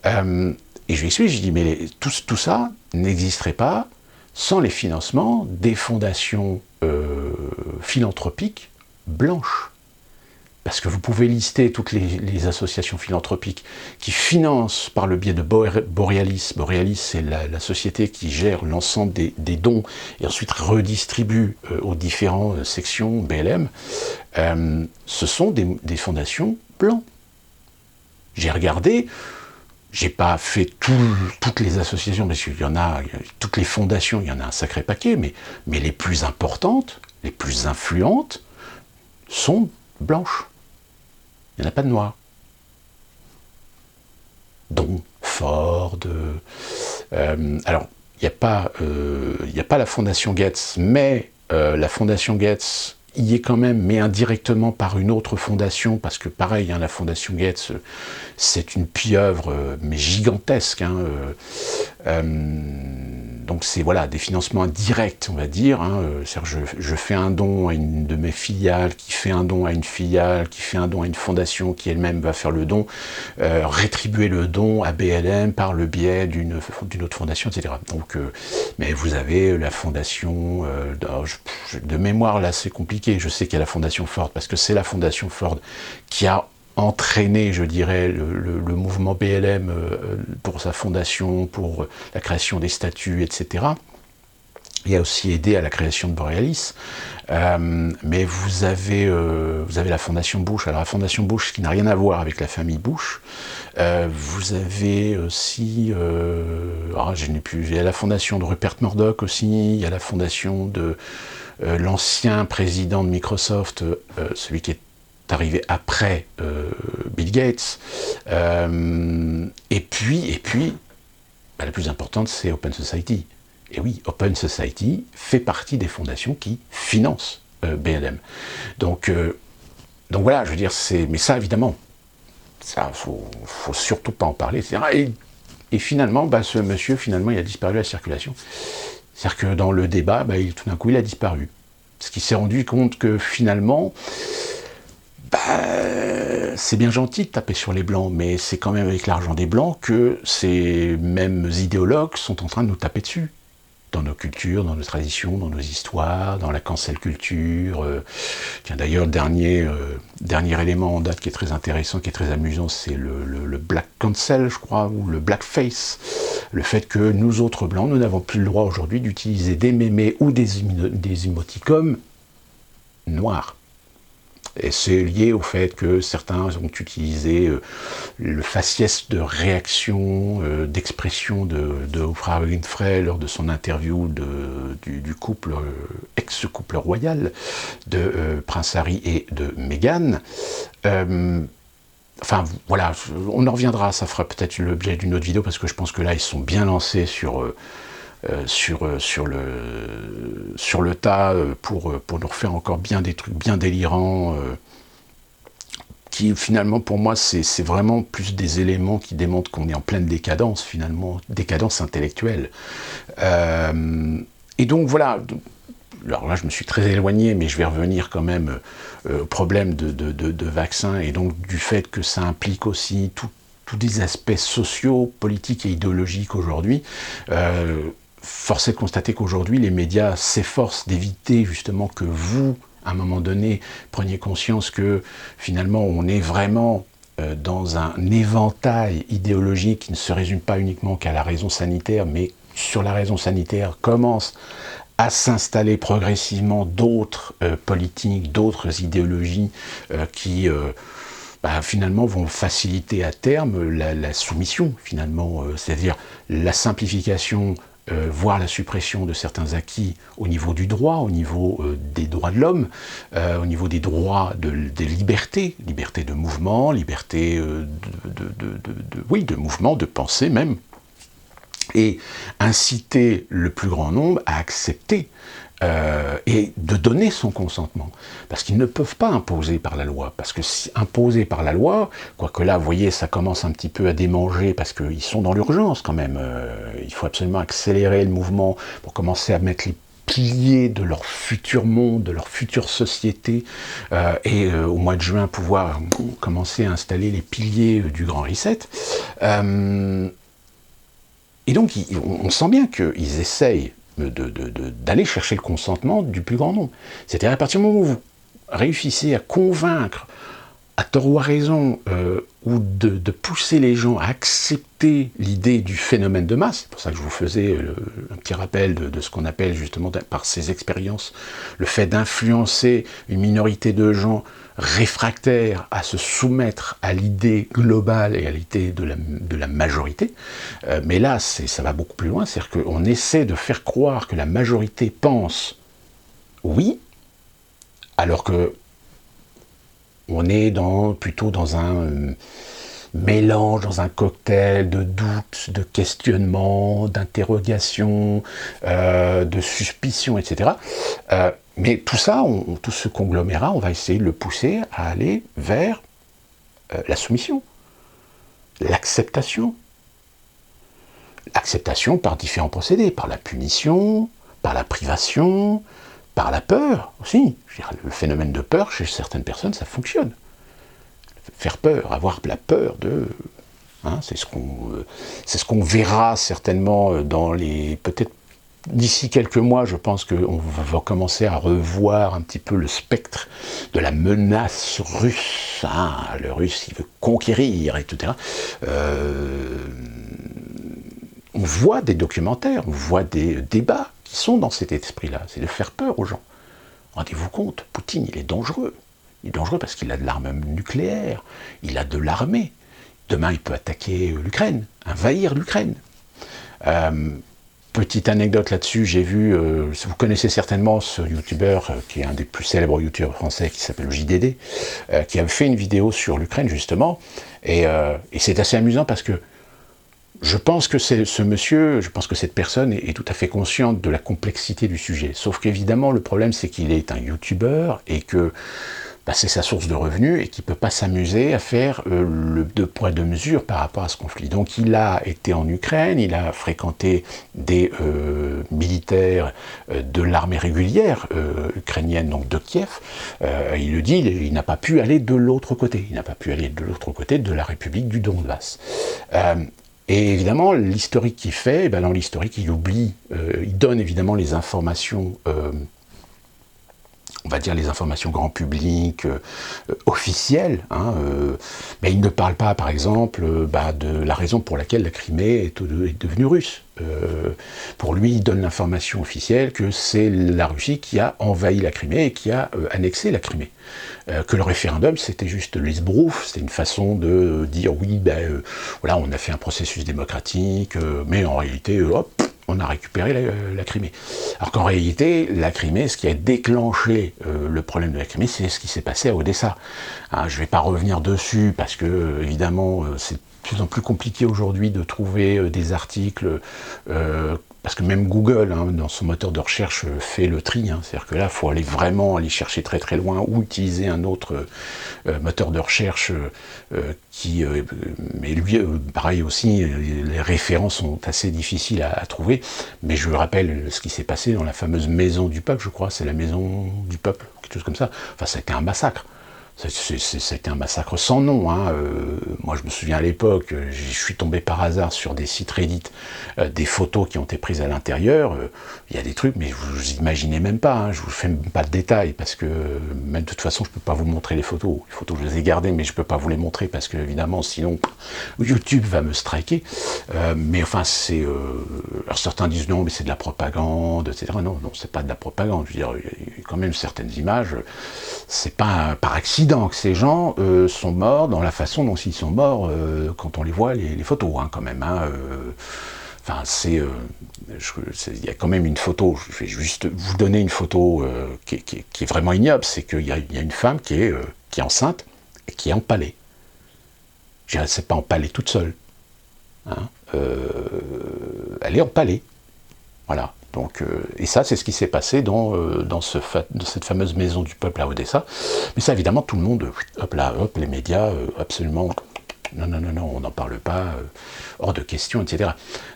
Et je lui explique, je dis, mais tout ça n'existerait pas sans les financements des fondations philanthropiques blanches. Parce que vous pouvez lister toutes les associations philanthropiques qui financent par le biais de Borealis. Borealis, c'est la société qui gère l'ensemble des dons et ensuite redistribue aux différentes sections BLM. Ce sont des fondations blancs. J'ai regardé, j'ai pas fait toutes les associations, parce qu'il y en a, toutes les fondations, il y en a un sacré paquet, mais les plus importantes, les plus influentes, sont blanches. Il n'y en a pas de noirs. Donc, Ford... alors, il n'y a pas la Fondation Gates, mais la Fondation Gates y est quand même, mais indirectement par une autre fondation, parce que pareil, hein, la Fondation Gates, c'est une pieuvre, mais gigantesque. Hein, donc c'est voilà, des financements indirects, on va dire. Hein, je fais un don à une de mes filiales, qui fait un don à une filiale, qui fait un don à une fondation, qui elle-même va faire le don, rétribuer le don à BLM par le biais d'une autre fondation, etc. Donc, mais vous avez la fondation, de mémoire là c'est compliqué, je sais qu'il y a la fondation Ford, parce que c'est la fondation Ford qui a entraîné, je dirais, le mouvement BLM pour sa fondation, pour la création des statuts, etc. Il a aussi aidé à la création de Borealis. Mais vous avez la fondation Bush. Alors la fondation Bush, qui n'a rien à voir avec la famille Bush. Vous avez aussi... je n'ai plus... Il y a la fondation de Rupert Murdoch aussi. Il y a la fondation de l'ancien président de Microsoft, celui qui est arrivé après Bill Gates, et puis la plus importante, c'est Open Society. Et oui, Open Society fait partie des fondations qui financent BLM. Donc voilà, je veux dire, mais ça, évidemment, ça, faut surtout pas en parler, etc. Et finalement, ce monsieur, finalement, il a disparu de la circulation. C'est-à-dire que dans le débat, tout d'un coup, il a disparu. Parce qu'il s'est rendu compte que, finalement, c'est bien gentil de taper sur les Blancs, mais c'est quand même avec l'argent des Blancs que ces mêmes idéologues sont en train de nous taper dessus. Dans nos cultures, dans nos traditions, dans nos histoires, dans la cancel culture. Tiens, d'ailleurs, le dernier élément en date qui est très intéressant, qui est très amusant, c'est le black cancel, je crois, ou le blackface. Le fait que nous autres Blancs, nous n'avons plus le droit aujourd'hui d'utiliser des mémés ou des émoticônes noirs. Et c'est lié au fait que certains ont utilisé le faciès de réaction, d'expression de Oprah Winfrey lors de son interview du couple, ex-couple royal de Prince Harry et de Meghan. Enfin, voilà, on en reviendra, ça fera peut-être l'objet d'une autre vidéo, parce que je pense que là, ils sont bien lancés sur le tas pour nous refaire encore bien des trucs bien délirants qui finalement pour moi c'est vraiment plus des éléments qui démontrent qu'on est en pleine décadence finalement, décadence intellectuelle. Et donc voilà, alors là je me suis très éloigné, mais je vais revenir quand même au problème de vaccins, et donc du fait que ça implique aussi tous des aspects sociaux, politiques et idéologiques aujourd'hui. Force est de constater qu'aujourd'hui, les médias s'efforcent d'éviter justement que vous, à un moment donné, preniez conscience que finalement on est vraiment dans un éventail idéologique qui ne se résume pas uniquement qu'à la raison sanitaire, mais sur la raison sanitaire commence à s'installer progressivement d'autres politiques, d'autres idéologies qui finalement vont faciliter à terme la soumission, finalement, c'est-à-dire la simplification, voire la suppression de certains acquis au niveau du droit, au niveau des droits de l'homme, au niveau des droits des libertés, liberté de mouvement, liberté de mouvement, de pensée même, et inciter le plus grand nombre à accepter et de donner son consentement. Parce qu'ils ne peuvent pas imposer par la loi. Parce que si imposer par la loi, quoique là, vous voyez, ça commence un petit peu à démanger, parce qu'ils sont dans l'urgence quand même. Il faut absolument accélérer le mouvement pour commencer à mettre les piliers de leur futur monde, de leur future société, et au mois de juin, pouvoir commencer à installer les piliers du Grand Reset. Et donc, on sent bien qu'ils essayent d'aller chercher le consentement du plus grand nombre. C'est-à-dire, à partir du moment où vous réussissez à convaincre, à tort ou à raison, ou de pousser les gens à accepter l'idée du phénomène de masse, c'est pour ça que je vous faisais un petit rappel de ce qu'on appelle justement, par ces expériences, le fait d'influencer une minorité de gens réfractaires à se soumettre à l'idée globale et à l'idée de la majorité. Mais là, ça va beaucoup plus loin, c'est-à-dire qu'on essaie de faire croire que la majorité pense oui, alors que on est plutôt dans un mélange, dans un cocktail de doutes, de questionnements, d'interrogations, de suspicions, etc. Mais tout ça, tout ce conglomérat, on va essayer de le pousser à aller vers la soumission, l'acceptation. L'acceptation par différents procédés, par la punition, par la privation, par la peur aussi. Je veux dire, le phénomène de peur, chez certaines personnes, ça fonctionne. Faire peur, avoir la peur de... c'est ce qu'on verra certainement dans peut-être d'ici quelques mois, je pense qu'on va commencer à revoir un petit peu le spectre de la menace russe. Le russe, il veut conquérir, etc. On voit des documentaires, on voit des débats qui sont dans cet esprit-là. C'est de faire peur aux gens. Rendez-vous compte, Poutine, il est dangereux. Il est dangereux parce qu'il a de l'arme nucléaire, il a de l'armée. Demain, il peut attaquer l'Ukraine, envahir l'Ukraine. Petite anecdote là-dessus, j'ai vu, vous connaissez certainement ce youtubeur qui est un des plus célèbres youtubeurs français, qui s'appelle JDD, qui avait fait une vidéo sur l'Ukraine justement, et c'est assez amusant parce que je pense que je pense que cette personne est tout à fait consciente de la complexité du sujet. Sauf qu'évidemment, le problème, c'est qu'il est un youtubeur et que bah, c'est sa source de revenus et qu'il ne peut pas s'amuser à faire le deux poids deux mesures par rapport à ce conflit. Donc il a été en Ukraine, il a fréquenté des militaires de l'armée régulière ukrainienne, donc de Kiev. Il le dit, il n'a pas pu aller de l'autre côté, il n'a pas pu aller de l'autre côté de la République du Donbass. Et évidemment, l'historique qu'il fait, eh ben dans l'historique, il oublie, il donne évidemment les informations, on va dire les informations grand public, officielles, hein, mais il ne parle pas, par exemple, de la raison pour laquelle la Crimée est devenue russe. Pour lui, il donne l'information officielle que c'est la Russie qui a envahi la Crimée et qui a annexé la Crimée. Que le référendum, c'était juste l'esbrouf, c'était une façon de dire oui, voilà, on a fait un processus démocratique, mais en réalité, hop, on a récupéré la Crimée. Alors qu'en réalité, la Crimée, ce qui a déclenché le problème de la Crimée, c'est ce qui s'est passé à Odessa. Hein, je ne vais pas revenir dessus, parce que, évidemment, c'est de plus en plus compliqué aujourd'hui de trouver des articles, parce que même Google, hein, dans son moteur de recherche, fait le tri. Hein, c'est-à-dire que là, il faut vraiment aller chercher très très loin ou utiliser un autre moteur de recherche mais lui, pareil aussi, les références sont assez difficiles à trouver. Mais je me rappelle ce qui s'est passé dans la fameuse maison du peuple, je crois, c'est la maison du peuple, quelque chose comme ça. Enfin, ça a été un massacre. C'était un massacre sans nom. Hein. Moi, je me souviens à l'époque, je suis tombé par hasard sur des sites Reddit, des photos qui ont été prises à l'intérieur. Il y a des trucs, mais vous imaginez même pas. Hein. Je vous fais même pas de détails parce que, même de toute façon, je peux pas vous montrer les photos. Les photos, je les ai gardées, mais je peux pas vous les montrer parce que, évidemment, sinon, YouTube va me striker. Mais enfin, c'est. Alors certains disent non, mais c'est de la propagande, etc. Non, c'est pas de la propagande. Je veux dire, il y a quand même certaines images. C'est pas par accident que ces gens sont morts dans la façon dont ils sont morts quand on les voit, les photos, hein, quand même. Hein, enfin, il y a quand même une photo, je vais juste vous donner une photo qui est vraiment ignoble, c'est qu'il y a une femme qui est enceinte et qui est empalée. Je dirais, c'est pas empalée toute seule. Hein, elle est empalée. Voilà. Donc, et ça, c'est ce qui s'est passé dans cette fameuse maison du peuple à Odessa. Mais ça, évidemment, tout le monde, hop là, hop, les médias, absolument, non, on n'en parle pas, hors de question, etc.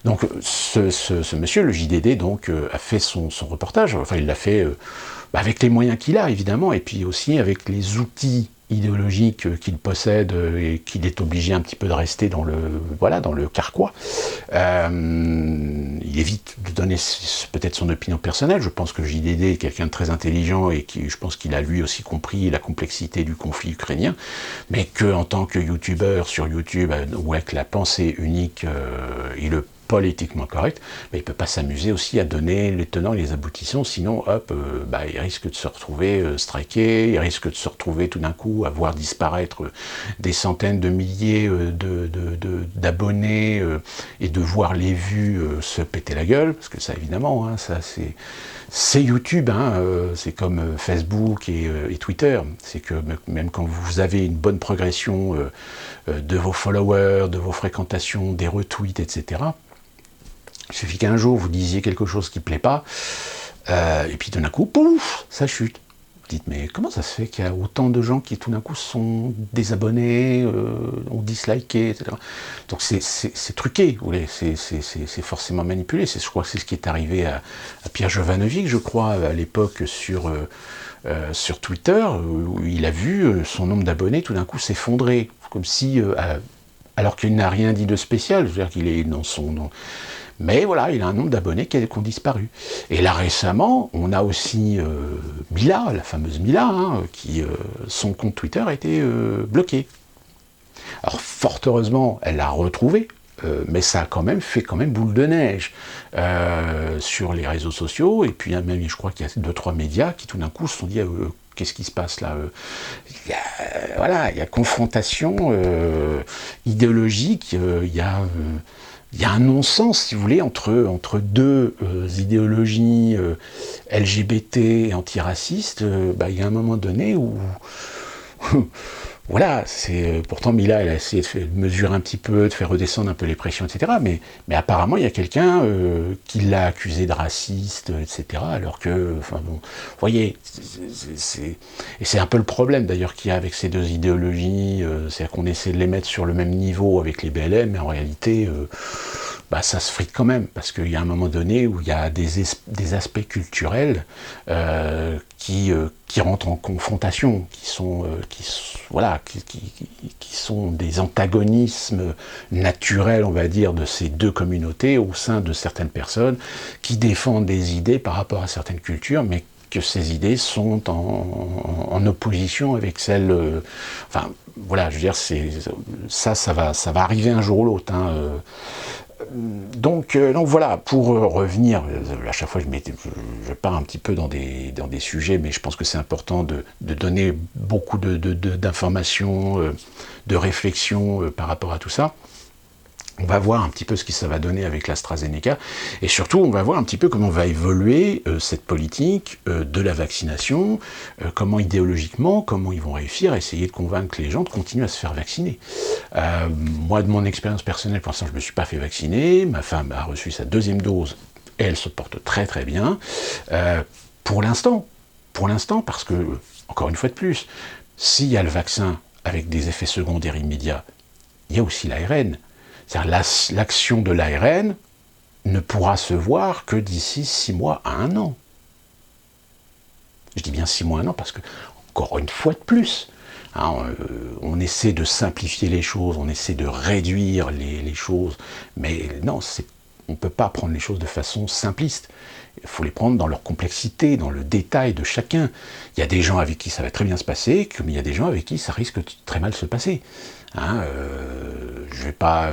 Donc, ce monsieur, le JDD, donc, a fait son reportage. Enfin, il l'a fait avec les moyens qu'il a, évidemment, et puis aussi avec les outils idéologique qu'il possède et qu'il est obligé un petit peu de rester dans le carquois. Il évite de donner peut-être son opinion personnelle. Je pense que JDD est quelqu'un de très intelligent et je pense qu'il a lui aussi compris la complexité du conflit ukrainien, mais qu'en tant que youtubeur sur YouTube, ou avec la pensée unique et le politiquement correct, mais il ne peut pas s'amuser aussi à donner les tenants et les aboutissants, sinon, hop, il risque de se retrouver striké, il risque de se retrouver tout d'un coup à voir disparaître des centaines de milliers d'abonnés et de voir les vues se péter la gueule, parce que ça, évidemment, hein, ça c'est YouTube, hein, c'est comme Facebook et Twitter, c'est que même quand vous avez une bonne progression de vos followers, de vos fréquentations, des retweets, etc., il suffit qu'un jour vous disiez quelque chose qui ne plaît pas, et puis tout d'un coup, pouf, ça chute. Vous dites, mais comment ça se fait qu'il y a autant de gens qui tout d'un coup sont désabonnés, ont disliké, etc. Donc c'est truqué, vous voulez, c'est forcément manipulé. Je crois que c'est ce qui est arrivé à Pierre Jovanovic, je crois, à l'époque sur Twitter, où il a vu son nombre d'abonnés tout d'un coup s'effondrer, comme si, alors qu'il n'a rien dit de spécial, je veux dire qu'il est dans son... Mais voilà, il a un nombre d'abonnés qui ont disparu. Et là, récemment, on a aussi Mila, la fameuse Mila, hein, son compte Twitter a été bloqué. Alors, fort heureusement, elle l'a retrouvé, mais ça a quand même fait boule de neige sur les réseaux sociaux. Et puis, même, je crois qu'il y a 2-3 médias qui, tout d'un coup, se sont dit... qu'est-ce qui se passe là, il y a confrontation idéologique, il y a un non-sens, si vous voulez, entre deux idéologies LGBT et antiracistes. Il y a un moment donné où voilà, pourtant Mila, elle a essayé de mesurer un petit peu, de faire redescendre un peu les pressions, etc. Mais apparemment, il y a quelqu'un qui l'a accusé de raciste, etc. Alors que, enfin bon, vous voyez, et c'est un peu le problème d'ailleurs qu'il y a avec ces deux idéologies, c'est-à-dire qu'on essaie de les mettre sur le même niveau avec les BLM, mais en réalité, bah, ça se frite quand même, parce qu'il y a un moment donné où il y a des aspects culturels qui rentrent en confrontation, qui sont des antagonismes naturels, on va dire, de ces deux communautés au sein de certaines personnes qui défendent des idées par rapport à certaines cultures, mais que ces idées sont en opposition avec celles... enfin, voilà, je veux dire, ça va arriver un jour ou l'autre, hein, donc voilà, pour revenir, à chaque fois je pars un petit peu dans des sujets, mais je pense que c'est important de donner beaucoup d'informations, de réflexions par rapport à tout ça. On va voir un petit peu ce que ça va donner avec l'AstraZeneca, et surtout on va voir un petit peu comment va évoluer cette politique de la vaccination, comment idéologiquement, comment ils vont réussir à essayer de convaincre les gens de continuer à se faire vacciner. Moi, de mon expérience personnelle, pour l'instant, je ne me suis pas fait vacciner, ma femme a reçu sa deuxième dose, et elle se porte très très bien, pour l'instant, parce que, encore une fois de plus, s'il y a le vaccin avec des effets secondaires immédiats, il y a aussi l'ARN. C'est-à-dire l'action de l'ARN ne pourra se voir que d'ici 6 mois à 1 an. Je dis bien 6 mois à 1 an parce que, encore une fois de plus, hein, on essaie de simplifier les choses, on essaie de réduire les choses, mais non, on ne peut pas prendre les choses de façon simpliste. Il faut les prendre dans leur complexité, dans le détail de chacun. Il y a des gens avec qui ça va très bien se passer, comme il y a des gens avec qui ça risque de très mal se passer. Hein, je vais pas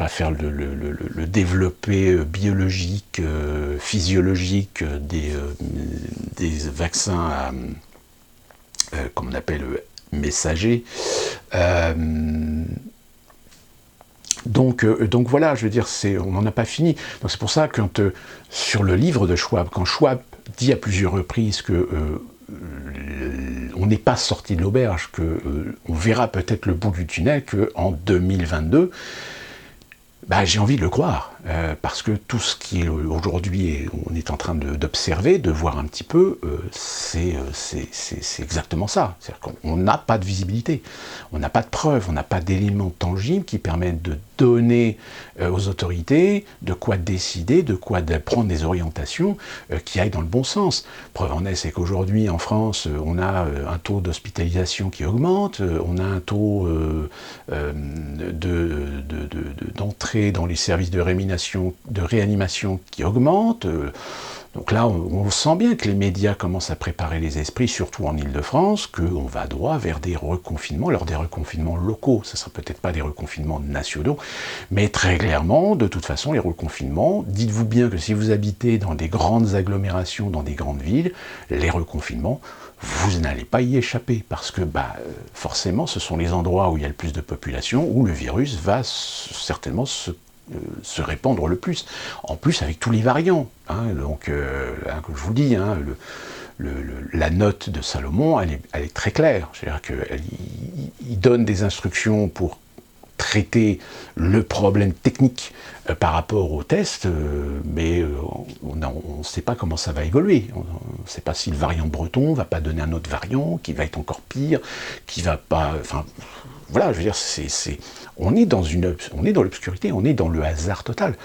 faire le développé biologique, physiologique des vaccins comme on appelle messagers. Donc voilà, je veux dire, on n'en a pas fini. Donc c'est pour ça que sur le livre de Schwab, quand Schwab dit à plusieurs reprises que on n'est pas sorti de l'auberge, qu'on verra peut-être le bout du tunnel qu'en 2022, bah, j'ai envie de le croire, parce que tout ce qui est aujourd'hui, on est en train d'observer, de voir un petit peu, c'est exactement ça. C'est-à-dire qu'on n'a pas de visibilité, on n'a pas de preuves, on n'a pas d'éléments tangibles qui permettent de donner aux autorités de quoi décider, de quoi prendre des orientations qui aillent dans le bon sens. Preuve en est, c'est qu'aujourd'hui en France, on a un taux d'hospitalisation qui augmente, on a un taux d'entrée dans les services de réanimation qui augmente. Donc là, on sent bien que les médias commencent à préparer les esprits, surtout en Ile-de-France, qu'on va droit vers des reconfinements, alors des reconfinements locaux, ça ne sera peut-être pas des reconfinements nationaux, mais très clairement, de toute façon, les reconfinements, dites-vous bien que si vous habitez dans des grandes agglomérations, dans des grandes villes, les reconfinements, vous n'allez pas y échapper, parce que forcément, ce sont les endroits où il y a le plus de population, où le virus va certainement se répandre le plus. En plus, avec tous les variants. Hein, donc, comme je vous le dis, hein, la note de Salomon, elle est très claire. C'est-à-dire qu'il donne des instructions pour traiter le problème technique par rapport au test, mais on ne sait pas comment ça va évoluer. On ne sait pas si le variant breton va pas donner un autre variant qui va être encore pire, qui va pas... Enfin, voilà, je veux dire, on est dans l'obscurité, on est dans le hasard total.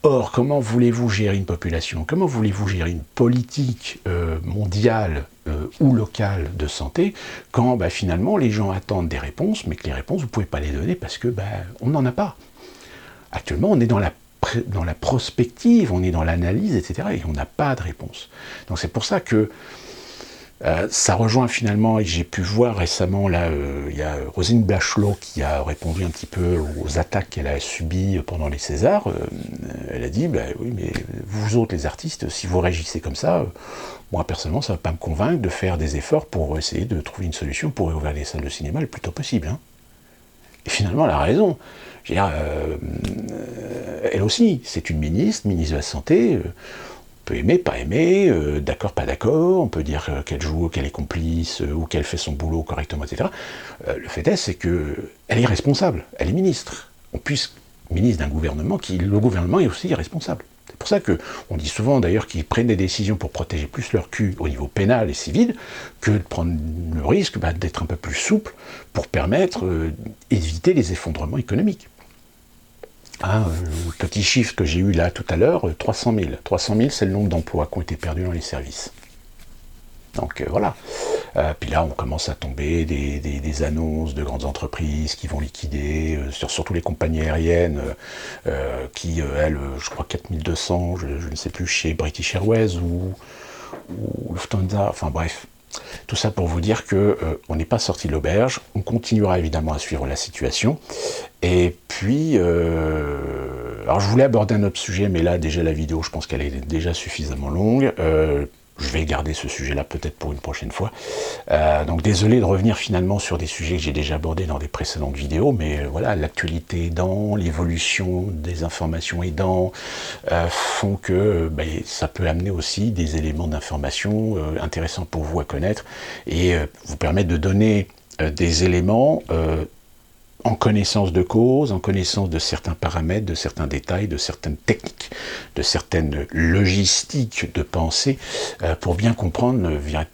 Or, comment voulez-vous gérer une population? Comment voulez-vous gérer une politique mondiale ou locale de santé quand finalement les gens attendent des réponses, mais que les réponses, vous ne pouvez pas les donner parce que on n'en a pas. Actuellement, on est dans la prospective, on est dans l'analyse, etc. et on n'a pas de réponse. Donc c'est pour ça que ça rejoint finalement, et j'ai pu voir récemment, là, il y a Roselyne Bachelot qui a répondu un petit peu aux attaques qu'elle a subies pendant les Césars. Elle a dit, oui, mais vous autres les artistes, si vous réagissez comme ça, moi personnellement, ça ne va pas me convaincre de faire des efforts pour essayer de trouver une solution pour réouvrir les salles de cinéma le plus tôt possible. Hein. Et finalement, elle a raison. Je veux dire, elle aussi, c'est une ministre de la Santé. peut aimer, pas aimer, d'accord, pas d'accord, on peut dire qu'elle joue, qu'elle est complice, ou qu'elle fait son boulot correctement, etc. Le fait est, c'est qu'elle est responsable, elle est ministre. On puisse ministre d'un gouvernement le gouvernement est aussi responsable. C'est pour ça qu'on dit souvent d'ailleurs qu'ils prennent des décisions pour protéger plus leur cul au niveau pénal et civil que de prendre le risque d'être un peu plus souple pour permettre d'éviter les effondrements économiques. Le petit chiffre que j'ai eu là tout à l'heure, 300 000. 300 000, c'est le nombre d'emplois qui ont été perdus dans les services. Donc voilà. Puis là, on commence à tomber des annonces de grandes entreprises qui vont liquider, surtout les compagnies aériennes, qui, elles, je crois 4200, je ne sais plus, chez British Airways ou Lufthansa, enfin bref. Tout ça pour vous dire qu'on n'est pas sorti de l'auberge, on continuera évidemment à suivre la situation. Et puis, alors je voulais aborder un autre sujet, mais là déjà la vidéo, je pense qu'elle est déjà suffisamment longue. Je vais garder ce sujet-là peut-être pour une prochaine fois. Donc désolé de revenir finalement sur des sujets que j'ai déjà abordés dans des précédentes vidéos, mais voilà, l'actualité aidant, l'évolution des informations aidant, font que ça peut amener aussi des éléments d'information intéressants pour vous à connaître et vous permettre de donner des éléments en connaissance de cause, en connaissance de certains paramètres, de certains détails, de certaines techniques, de certaines logistiques de pensée, pour bien comprendre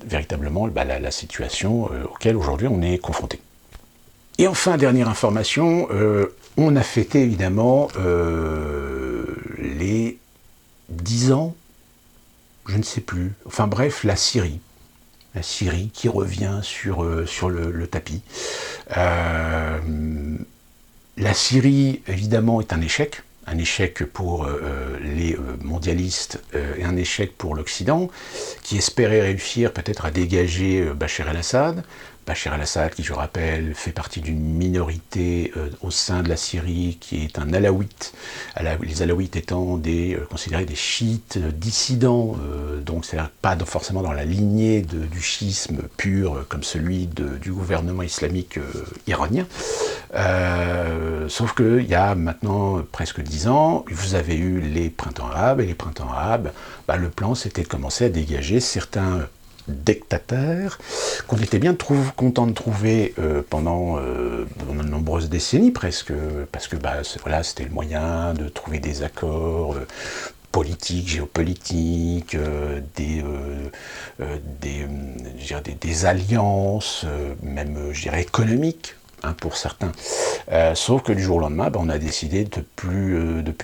véritablement la situation auquel aujourd'hui on est confronté. Et enfin, dernière information, on a fêté évidemment les 10 ans, je ne sais plus, enfin bref, la Syrie qui revient sur le tapis. La Syrie, évidemment, est un échec pour les mondialistes et un échec pour l'Occident, qui espérait réussir peut-être à dégager Bachar el-Assad. Bachar el-Assad, qui je rappelle, fait partie d'une minorité au sein de la Syrie, qui est un alaouite, les alaouites étant considérés des chiites dissidents, donc c'est pas forcément dans la lignée du chiisme pur comme celui du gouvernement islamique iranien. Sauf qu'il y a maintenant presque 10 ans, vous avez eu les printemps arabes, et les printemps arabes, le plan c'était de commencer à dégager certains dictateurs qu'on était bien content de trouver pendant de nombreuses décennies presque, parce que c'était le moyen de trouver des accords politiques, géopolitiques, des alliances, même je dirais économiques, pour certains. Sauf que du jour au lendemain, on a décidé de plus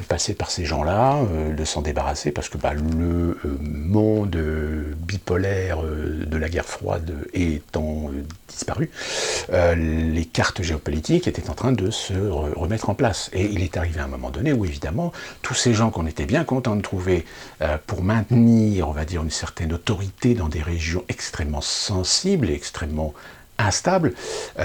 passer par ces gens-là, de s'en débarrasser, parce que le monde bipolaire de la guerre froide étant disparu, les cartes géopolitiques étaient en train de se remettre en place. Et il est arrivé à un moment donné où, évidemment, tous ces gens qu'on était bien contents de trouver pour maintenir, on va dire, une certaine autorité dans des régions extrêmement sensibles et extrêmement instable, on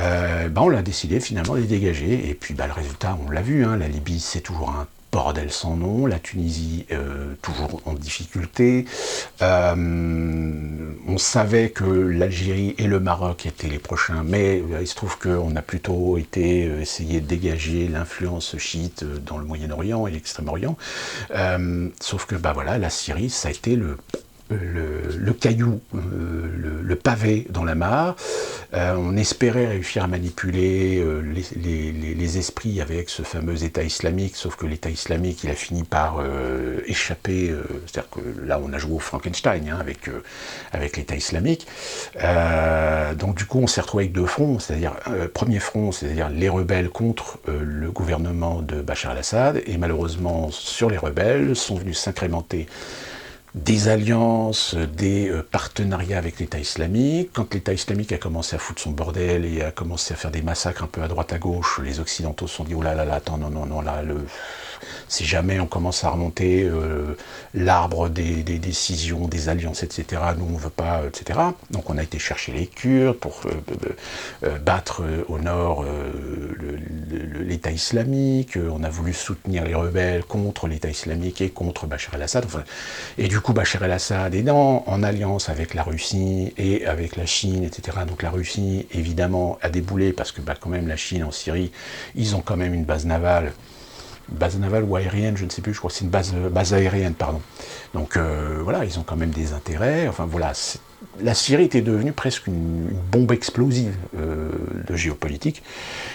a décidé finalement de les dégager, et puis le résultat, on l'a vu, la Libye c'est toujours un bordel sans nom, la Tunisie toujours en difficulté, on savait que l'Algérie et le Maroc étaient les prochains, mais il se trouve qu'on a plutôt essayé de dégager l'influence chiite dans le Moyen-Orient et l'Extrême-Orient, sauf que la Syrie, ça a été le caillou, le pavé dans la mare. On espérait réussir à manipuler les esprits avec ce fameux État islamique, sauf que l'État islamique, il a fini par échapper, c'est-à-dire que là on a joué au Frankenstein avec l'État islamique. Donc du coup on s'est retrouvé avec deux fronts, c'est-à-dire premier front, c'est-à-dire les rebelles contre le gouvernement de Bachar el-Assad, et malheureusement sur les rebelles sont venus s'incrémenter des alliances, des partenariats avec l'État islamique. Quand l'État islamique a commencé à foutre son bordel et a commencé à faire des massacres un peu à droite à gauche, les Occidentaux se sont dit « Oh là là, attends, non, là, si jamais on commence à remonter l'arbre des décisions, des alliances, etc., nous on veut pas, etc. » Donc on a été chercher les Kurdes pour battre au nord l'État islamique, on a voulu soutenir les rebelles contre l'État islamique et contre Bachar el-Assad, et du coup Bachar el-Assad est en alliance avec la Russie et avec la Chine, etc. Donc la Russie, évidemment, a déboulé, parce que quand même la Chine en Syrie, ils ont quand même une base navale ou aérienne, je ne sais plus, je crois que c'est une base aérienne, pardon. Donc voilà, ils ont quand même des intérêts. Enfin voilà, la Syrie était devenue presque une bombe explosive de géopolitique.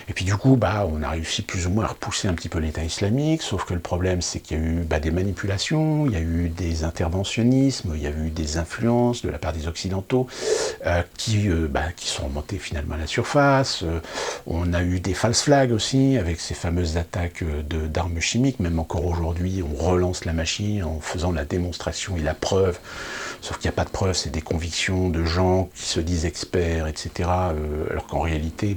Et puis du coup, on a réussi plus ou moins à repousser un petit peu l'État islamique, sauf que le problème, c'est qu'il y a eu des manipulations, il y a eu des interventionnismes, il y a eu des influences de la part des Occidentaux qui sont remontés finalement à la surface. On a eu des false flags aussi, avec ces fameuses attaques d'armes chimiques. Même encore aujourd'hui, on relance la machine en faisant la démonstration et la preuve. Sauf qu'il n'y a pas de preuve, c'est des convictions de gens qui se disent experts, etc. Alors qu'en réalité,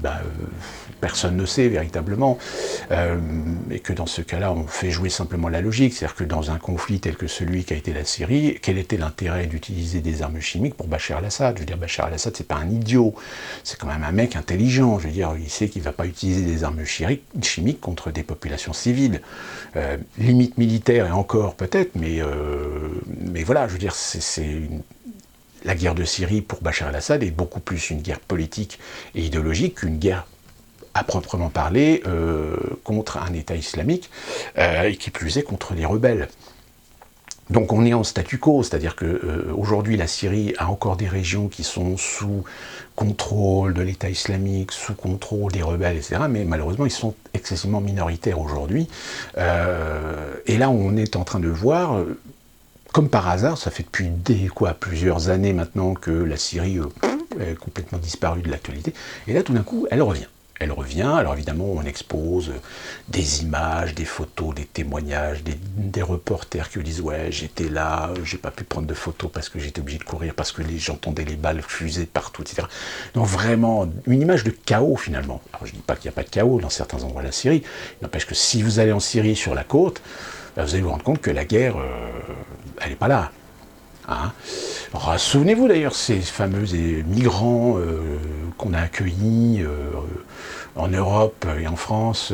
personne ne sait véritablement. Et que dans ce cas-là, on fait jouer simplement la logique. C'est-à-dire que dans un conflit tel que celui qu'a été la Syrie, quel était l'intérêt d'utiliser des armes chimiques pour Bachar el-Assad? Je veux dire, Bachar el-Assad, c'est pas un idiot. C'est quand même un mec intelligent. Je veux dire, il sait qu'il ne va pas utiliser des armes chimiques contre des populations civiles. Limite militaire, et encore peut-être, mais voilà, je veux dire, la guerre de Syrie pour Bachar el-Assad est beaucoup plus une guerre politique et idéologique qu'une guerre à proprement parler contre un État islamique, et qui plus est contre les rebelles. Donc on est en statu quo, c'est-à-dire qu'aujourd'hui la Syrie a encore des régions qui sont sous contrôle de l'État islamique, sous contrôle des rebelles, etc. Mais malheureusement ils sont excessivement minoritaires aujourd'hui. Et là on est en train de voir, comme par hasard, ça fait depuis plusieurs années maintenant que la Syrie est complètement disparue de l'actualité, et là tout d'un coup elle revient. Elle revient, alors évidemment on expose des images, des photos, des témoignages, des reporters qui disent « ouais, j'étais là, j'ai pas pu prendre de photos parce que j'étais obligé de courir, parce que j'entendais les balles fuser partout, etc. » Donc vraiment, une image de chaos finalement. Alors je dis pas qu'il n'y a pas de chaos dans certains endroits de la Syrie, il n'empêche que si vous allez en Syrie sur la côte, vous allez vous rendre compte que la guerre, elle n'est pas là. Hein. Alors, souvenez-vous d'ailleurs ces fameux migrants qu'on a accueillis en Europe et en France,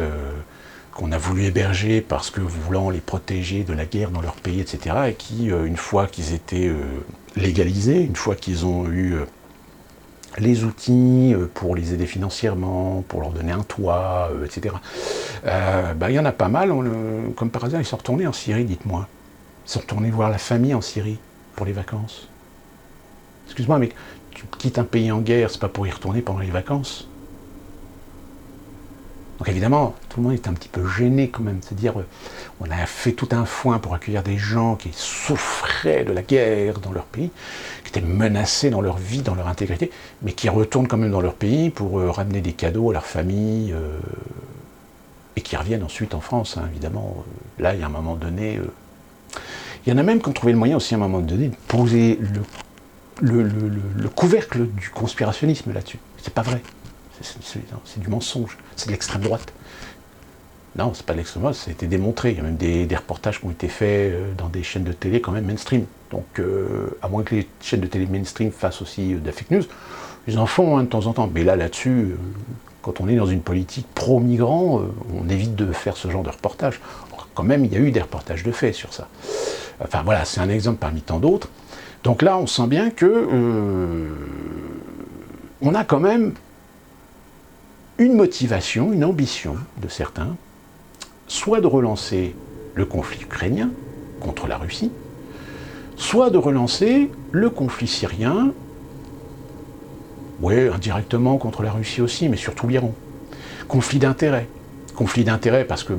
qu'on a voulu héberger parce que voulant les protéger de la guerre dans leur pays, etc. Et qui, une fois qu'ils étaient légalisés, une fois qu'ils ont eu les outils pour les aider financièrement, pour leur donner un toit, etc. Il y en a pas mal, comme par hasard, ils sont retournés en Syrie, dites-moi. Ils sont retournés voir la famille en Syrie pour les vacances. Excuse-moi, mais tu quittes un pays en guerre, c'est pas pour y retourner pendant les vacances. Donc évidemment, tout le monde est un petit peu gêné quand même, c'est-à-dire on a fait tout un foin pour accueillir des gens qui souffraient de la guerre dans leur pays, qui étaient menacés dans leur vie, dans leur intégrité, mais qui retournent quand même dans leur pays pour ramener des cadeaux à leur famille, et qui reviennent ensuite en France, hein, évidemment. Là, il y a un moment donné... Il y en a même qui ont trouvé le moyen aussi à un moment donné de poser le couvercle du conspirationnisme là-dessus. C'est pas vrai. C'est du mensonge. C'est de l'extrême droite. Non, c'est pas de l'extrême droite, ça a été démontré. Il y a même des reportages qui ont été faits dans des chaînes de télé quand même mainstream. Donc, à moins que les chaînes de télé mainstream fassent aussi de la fake news, ils en font de temps en temps. Mais là-dessus, quand on est dans une politique pro-migrants, on évite de faire ce genre de reportage. Alors, quand même, il y a eu des reportages de faits sur ça. Enfin voilà, c'est un exemple parmi tant d'autres. Donc là, on sent bien que on a quand même une motivation, une ambition de certains, soit de relancer le conflit ukrainien contre la Russie, soit de relancer le conflit syrien, oui, indirectement contre la Russie aussi, mais surtout l'Iran. Conflit d'intérêt. Conflit d'intérêt parce que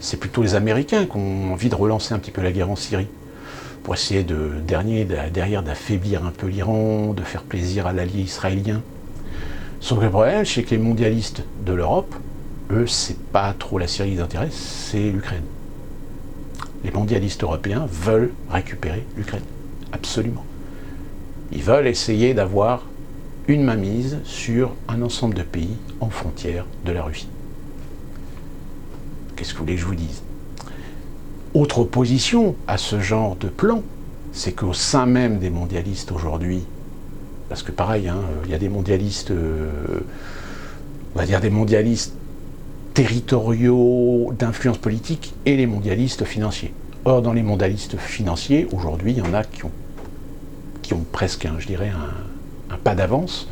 c'est plutôt les Américains qui ont envie de relancer un petit peu la guerre en Syrie, pour essayer derrière d'affaiblir un peu l'Iran, de faire plaisir à l'allié israélien. Sauf que le problème, c'est que les mondialistes de l'Europe, eux, c'est pas trop la Syrie d'intérêt, c'est l'Ukraine. Les mondialistes européens veulent récupérer l'Ukraine, absolument. Ils veulent essayer d'avoir une mainmise sur un ensemble de pays en frontière de la Russie. Qu'est-ce que vous voulez que je vous dise? Autre opposition à ce genre de plan, c'est qu'au sein même des mondialistes aujourd'hui, parce que pareil, il y a des mondialistes, on va dire des mondialistes territoriaux d'influence politique et les mondialistes financiers. Or, dans les mondialistes financiers, aujourd'hui, il y en a qui ont presque, un pas d'avance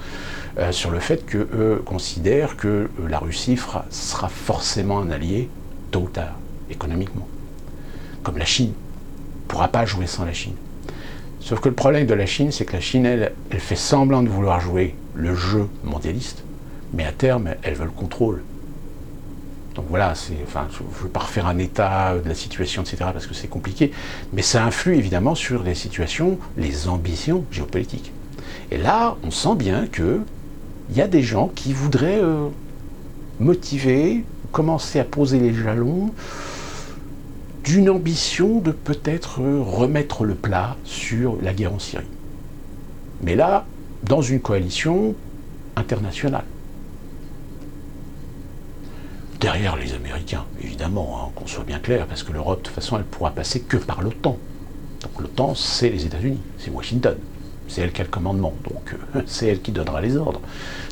sur le fait qu'eux considèrent que la Russie sera forcément un allié, tôt ou tard, économiquement, comme la Chine. pourra pas jouer sans la Chine. Sauf que le problème de la Chine, c'est que la Chine, elle fait semblant de vouloir jouer le jeu mondialiste, mais à terme, elle veut le contrôle. Donc voilà, je ne veux pas refaire un état de la situation, etc., parce que c'est compliqué, mais ça influe évidemment sur les situations, les ambitions géopolitiques. Et là, on sent bien qu'il y a des gens qui voudraient motiver, commencer à poser les jalons d'une ambition de peut-être remettre le plat sur la guerre en Syrie. Mais là, dans une coalition internationale. Derrière les Américains, évidemment, hein, qu'on soit bien clair, parce que l'Europe, de toute façon, elle ne pourra passer que par l'OTAN. Donc l'OTAN, c'est les États-Unis, c'est Washington. C'est elle qui a le commandement, donc c'est elle qui donnera les ordres.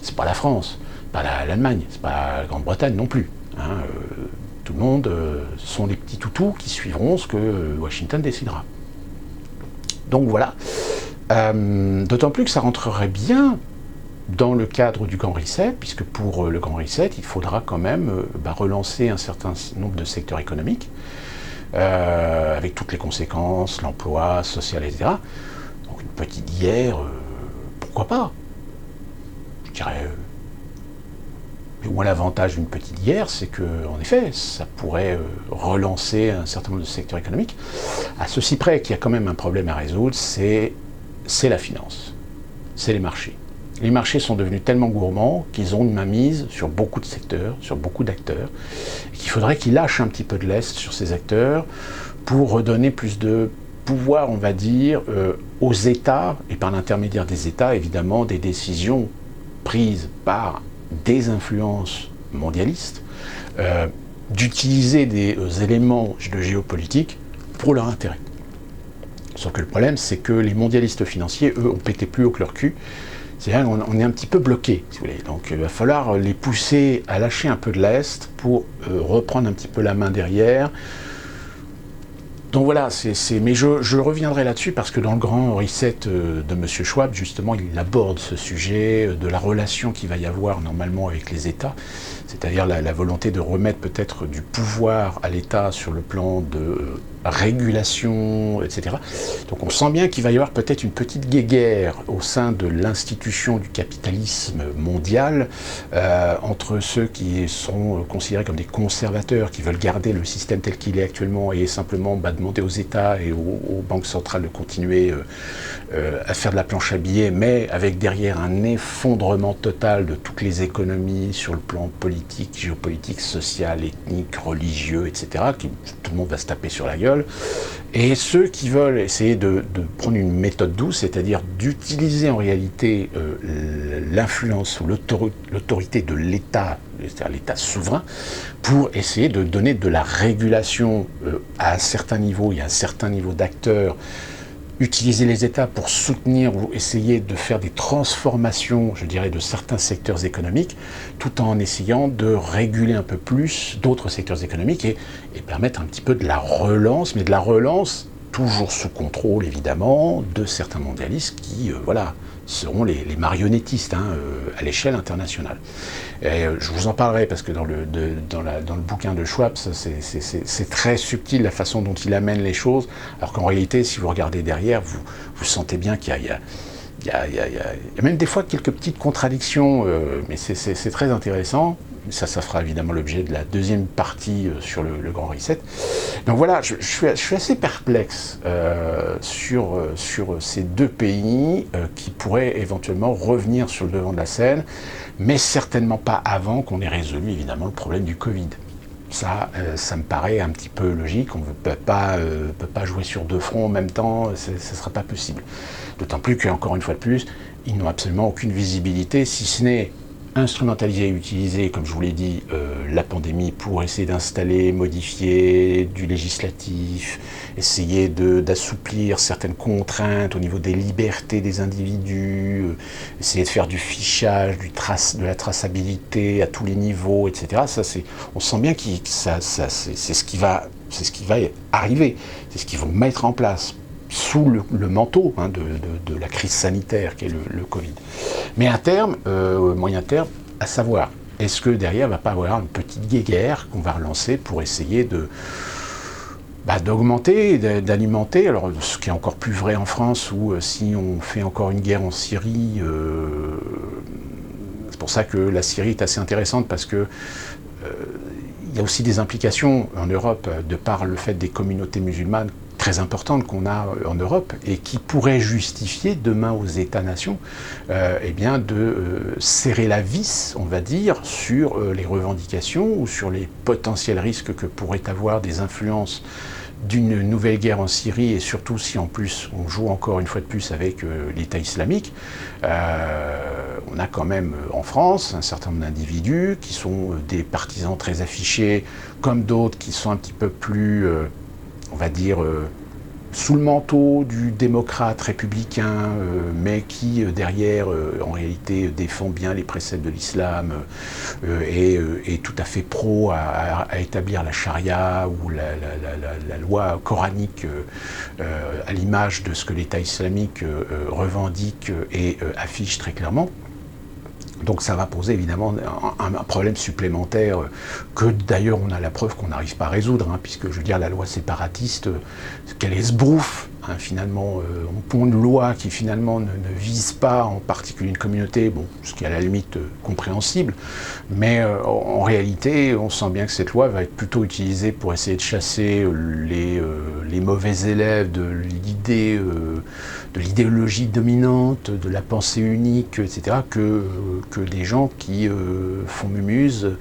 C'est pas la France, pas l'Allemagne, c'est pas la Grande-Bretagne non plus. Hein, tout le monde sont les petits toutous qui suivront ce que Washington décidera. Donc voilà. D'autant plus que ça rentrerait bien dans le cadre du Grand Reset, puisque pour le Grand Reset, il faudra quand même relancer un certain nombre de secteurs économiques, avec toutes les conséquences, l'emploi, social, etc. Donc une petite guerre, pourquoi pas? Je dirais... Mais au moins l'avantage d'une petite guerre, c'est que, en effet, ça pourrait relancer un certain nombre de secteurs économiques. À ceci près qu'il y a quand même un problème à résoudre, c'est la finance, c'est les marchés. Les marchés sont devenus tellement gourmands qu'ils ont une mainmise sur beaucoup de secteurs, sur beaucoup d'acteurs, et qu'il faudrait qu'ils lâchent un petit peu de lest sur ces acteurs pour redonner plus de pouvoir, on va dire, aux États, et par l'intermédiaire des États, évidemment, des décisions prises par des influences mondialistes, d'utiliser des éléments de géopolitique pour leur intérêt. Sauf que le problème, c'est que les mondialistes financiers, eux, ont pété plus haut que leur cul. C'est-à-dire qu'on est un petit peu bloqué, si vous voulez. Donc il va falloir les pousser à lâcher un peu de lest pour reprendre un petit peu la main derrière. Donc voilà, mais je reviendrai là-dessus parce que dans le grand reset de M. Schwab, justement, il aborde ce sujet de la relation qu'il va y avoir normalement avec les États, c'est-à-dire la volonté de remettre peut-être du pouvoir à l'État sur le plan de régulation, etc. Donc on sent bien qu'il va y avoir peut-être une petite guéguerre au sein de l'institution du capitalisme mondial entre ceux qui sont considérés comme des conservateurs, qui veulent garder le système tel qu'il est actuellement et simplement demander aux États et aux banques centrales de continuer à faire de la planche à billets, mais avec derrière un effondrement total de toutes les économies sur le plan politique, géopolitique, social, ethnique, religieux, etc., tout le monde va se taper sur la gueule. Et ceux qui veulent essayer de prendre une méthode douce, c'est-à-dire d'utiliser en réalité l'influence ou l'autorité de l'État, c'est-à-dire l'État souverain, pour essayer de donner de la régulation à un certain niveau, il y a un certain niveau d'acteurs, utiliser les États pour soutenir ou essayer de faire des transformations, je dirais, de certains secteurs économiques, tout en essayant de réguler un peu plus d'autres secteurs économiques et permettre un petit peu de la relance, mais de la relance toujours sous contrôle, évidemment, de certains mondialistes qui, seront les marionnettistes à l'échelle internationale. Et, je vous en parlerai parce que dans le bouquin de Schwab, c'est très subtil la façon dont il amène les choses, alors qu'en réalité, si vous regardez derrière, vous sentez bien qu'il y a même des fois quelques petites contradictions, mais c'est très intéressant. Ça fera évidemment l'objet de la deuxième partie sur le Grand Reset. Donc voilà, je suis assez perplexe sur ces deux pays qui pourraient éventuellement revenir sur le devant de la scène, mais certainement pas avant qu'on ait résolu évidemment le problème du Covid. Ça me paraît un petit peu logique, on ne peut pas jouer sur deux fronts en même temps, ce ne sera pas possible. D'autant plus qu'encore une fois de plus, ils n'ont absolument aucune visibilité, si ce n'est instrumentaliser et utiliser, comme je vous l'ai dit, la pandémie pour essayer d'installer, modifier du législatif, essayer d'assouplir certaines contraintes au niveau des libertés des individus, essayer de faire du fichage, de la traçabilité à tous les niveaux, etc. On sent bien que c'est ce qui va arriver, c'est ce qu'ils vont mettre en place sous le manteau de la crise sanitaire qu'est le Covid. Mais à terme, moyen terme, à savoir, est-ce que derrière il ne va pas avoir une petite guéguerre qu'on va relancer pour essayer d'augmenter, d'alimenter. Alors, ce qui est encore plus vrai en France, où si on fait encore une guerre en Syrie, c'est pour ça que la Syrie est assez intéressante, parce que il y a aussi des implications en Europe, de par le fait des communautés musulmanes très importantes qu'on a en Europe, et qui pourraient justifier demain aux États-nations eh bien de serrer la vis, on va dire, sur les revendications ou sur les potentiels risques que pourraient avoir des influences d'une nouvelle guerre en Syrie, et surtout si en plus on joue encore une fois de plus avec l'État islamique. On a quand même en France un certain nombre d'individus qui sont des partisans très affichés, comme d'autres qui sont un petit peu plus, on va dire, sous le manteau du démocrate républicain, mais qui derrière en réalité défend bien les préceptes de l'islam, et est tout à fait pro à établir la charia ou la loi coranique à l'image de ce que l'État islamique revendique et affiche très clairement. Donc ça va poser évidemment un problème supplémentaire que d'ailleurs on a la preuve qu'on n'arrive pas à résoudre, hein, puisque je veux dire la loi séparatiste, qu'elle esbrouffe, hein, finalement, on pond une loi qui finalement ne vise pas en particulier une communauté, bon, ce qui est à la limite compréhensible, mais en réalité on sent bien que cette loi va être plutôt utilisée pour essayer de chasser les mauvais élèves de l'idée, de l'idéologie dominante, de la pensée unique, etc., que des gens qui font mumuse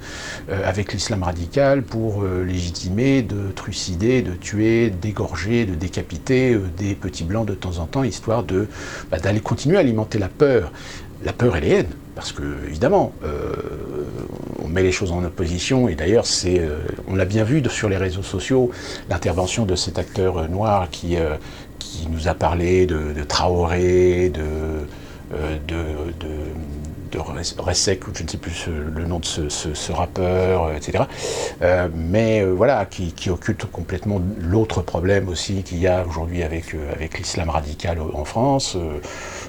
avec l'islam radical pour légitimer de trucider, de tuer, d'égorger, de décapiter des petits blancs de temps en temps, histoire d'aller continuer à alimenter la peur et les haines. Parce que, évidemment, on met les choses en opposition, et d'ailleurs, on l'a bien vu sur les réseaux sociaux, l'intervention de cet acteur noir qui nous a parlé de Traoré, de Ressek, ou je ne sais plus le nom de ce rappeur, etc. Mais voilà, qui occulte complètement l'autre problème aussi qu'il y a aujourd'hui avec l'islam radical en France,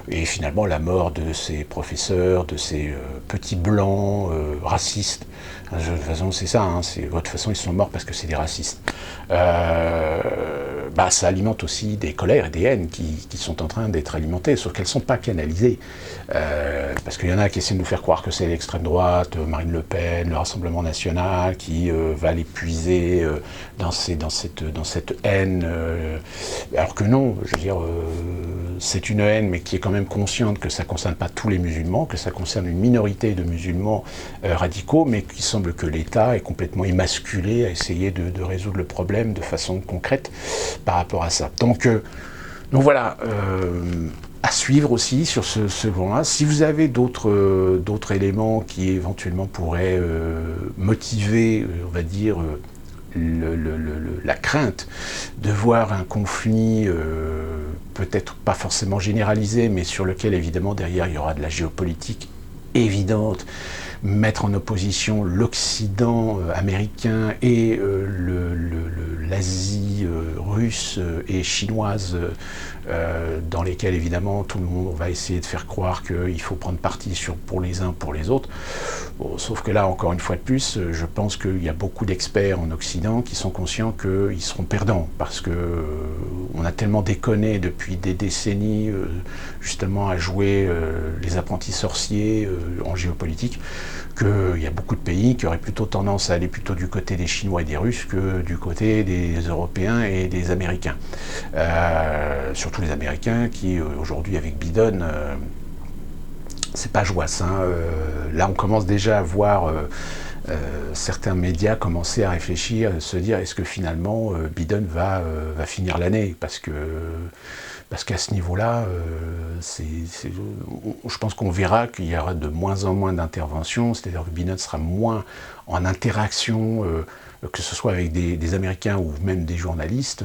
et finalement la mort de ces professeurs, de ces petits blancs racistes. De toute façon, c'est ça, hein, de toute façon, ils sont morts parce que c'est des racistes. Ça alimente aussi des colères et des haines qui sont en train d'être alimentées, sauf qu'elles ne sont pas canalisées. Parce qu'il y en a qui essaient de nous faire croire que c'est l'extrême droite, Marine Le Pen, le Rassemblement National, qui va les puiser dans cette haine. Alors que non, je veux dire, c'est une haine, mais qui est quand même consciente que ça ne concerne pas tous les musulmans, que ça concerne une minorité de musulmans radicaux, mais qu'il semble que l'État est complètement émasculé à essayer de résoudre le problème de façon concrète par rapport à ça. Donc voilà, à suivre aussi sur ce point-là. Si vous avez d'autres éléments qui éventuellement pourraient motiver, on va dire, la crainte de voir un conflit peut-être pas forcément généralisé, mais sur lequel évidemment derrière il y aura de la géopolitique évidente, mettre en opposition l'Occident américain et l'Asie russe et chinoise, dans lesquelles évidemment tout le monde va essayer de faire croire qu'il faut prendre parti pour les uns, pour les autres. Bon, sauf que là, encore une fois de plus, je pense qu'il y a beaucoup d'experts en Occident qui sont conscients qu'ils seront perdants, parce que on a tellement déconné depuis des décennies justement à jouer les apprentis sorciers en géopolitique, qu'il y a beaucoup de pays qui auraient plutôt tendance à aller plutôt du côté des Chinois et des Russes que du côté des Européens et des Américains. Surtout les Américains qui, aujourd'hui, avec Biden, c'est pas joyeux. Hein. Là, on commence déjà à voir certains médias commencer à réfléchir, à se dire est-ce que finalement Biden va finir l'année, parce qu'à ce niveau-là, je pense qu'on verra qu'il y aura de moins en moins d'interventions, c'est-à-dire que Biden sera moins en interaction, que ce soit avec des Américains ou même des journalistes.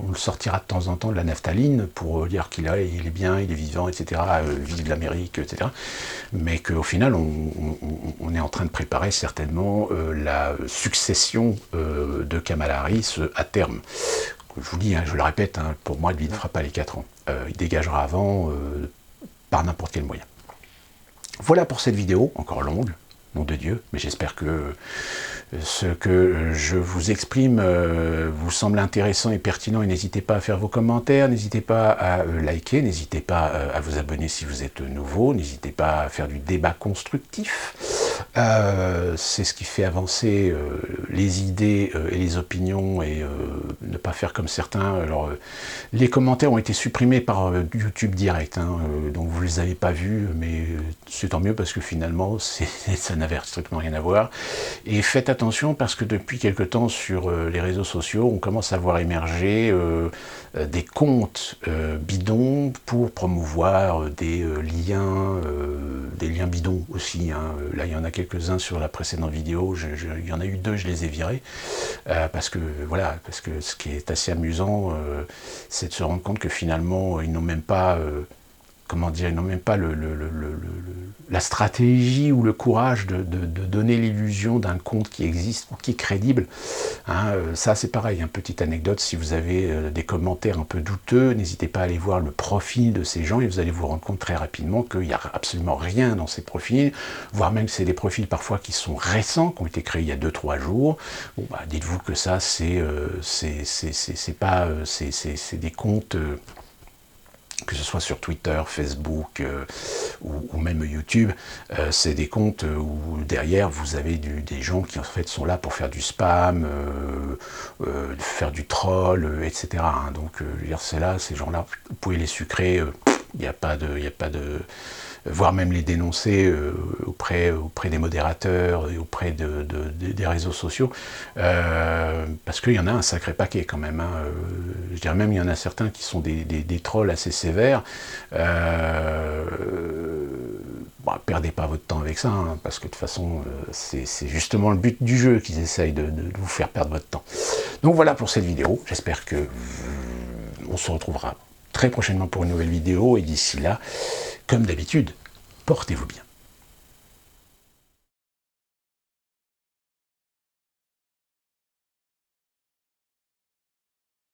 On le sortira de temps en temps de la naphtaline pour dire qu'il est bien, il est vivant, etc., vive l'Amérique, etc. Mais qu'au final, on est en train de préparer certainement la succession de Kamala Harris à terme. Je vous dis, hein, je le répète, hein, pour moi, lui ne fera pas les 4 ans. Il dégagera avant par n'importe quel moyen. Voilà pour cette vidéo, encore longue, nom de Dieu, mais j'espère que ce que je vous exprime vous semble intéressant et pertinent, et n'hésitez pas à faire vos commentaires, n'hésitez pas à liker, n'hésitez pas à vous abonner si vous êtes nouveau, n'hésitez pas à faire du débat constructif. C'est ce qui fait avancer les idées et les opinions, et ne pas faire comme certains. Alors, les commentaires ont été supprimés par YouTube direct, hein, donc vous ne les avez pas vus, mais c'est tant mieux parce que finalement ça n'avait strictement rien à voir. Et faites attention parce que depuis quelque temps sur les réseaux sociaux, on commence à voir émerger des comptes bidons pour promouvoir des liens bidons aussi, hein. Là, il y en a quelques-uns sur la précédente vidéo, il y en a eu 2, je les ai virés, parce que voilà, parce que ce qui est assez amusant, c'est de se rendre compte que finalement, ils n'ont même pas... comment dire, ils n'ont même pas la stratégie ou le courage de donner l'illusion d'un compte qui existe ou qui est crédible. Hein, ça, c'est pareil, une petite anecdote, si vous avez des commentaires un peu douteux, n'hésitez pas à aller voir le profil de ces gens et vous allez vous rendre compte très rapidement qu'il n'y a absolument rien dans ces profils, voire même que c'est des profils parfois qui sont récents, qui ont été créés il y a 2-3 jours. Bon, bah, dites-vous que ça, c'est des comptes... que ce soit sur Twitter, Facebook ou même YouTube, c'est des comptes où derrière vous avez des gens qui en fait sont là pour faire du spam, faire du troll, etc. Hein. Donc c'est là, ces gens-là, vous pouvez les sucrer, il n'y a pas de... voire même les dénoncer auprès des modérateurs et auprès des réseaux sociaux, parce qu'il y en a un sacré paquet quand même, hein. Je dirais même il y en a certains qui sont des trolls assez sévères. Bon, perdez pas votre temps avec ça, hein, parce que de toute façon, c'est justement le but du jeu qu'ils essayent de vous faire perdre votre temps. Donc voilà pour cette vidéo, j'espère que on se retrouvera très prochainement pour une nouvelle vidéo, et d'ici là, comme d'habitude, portez-vous bien.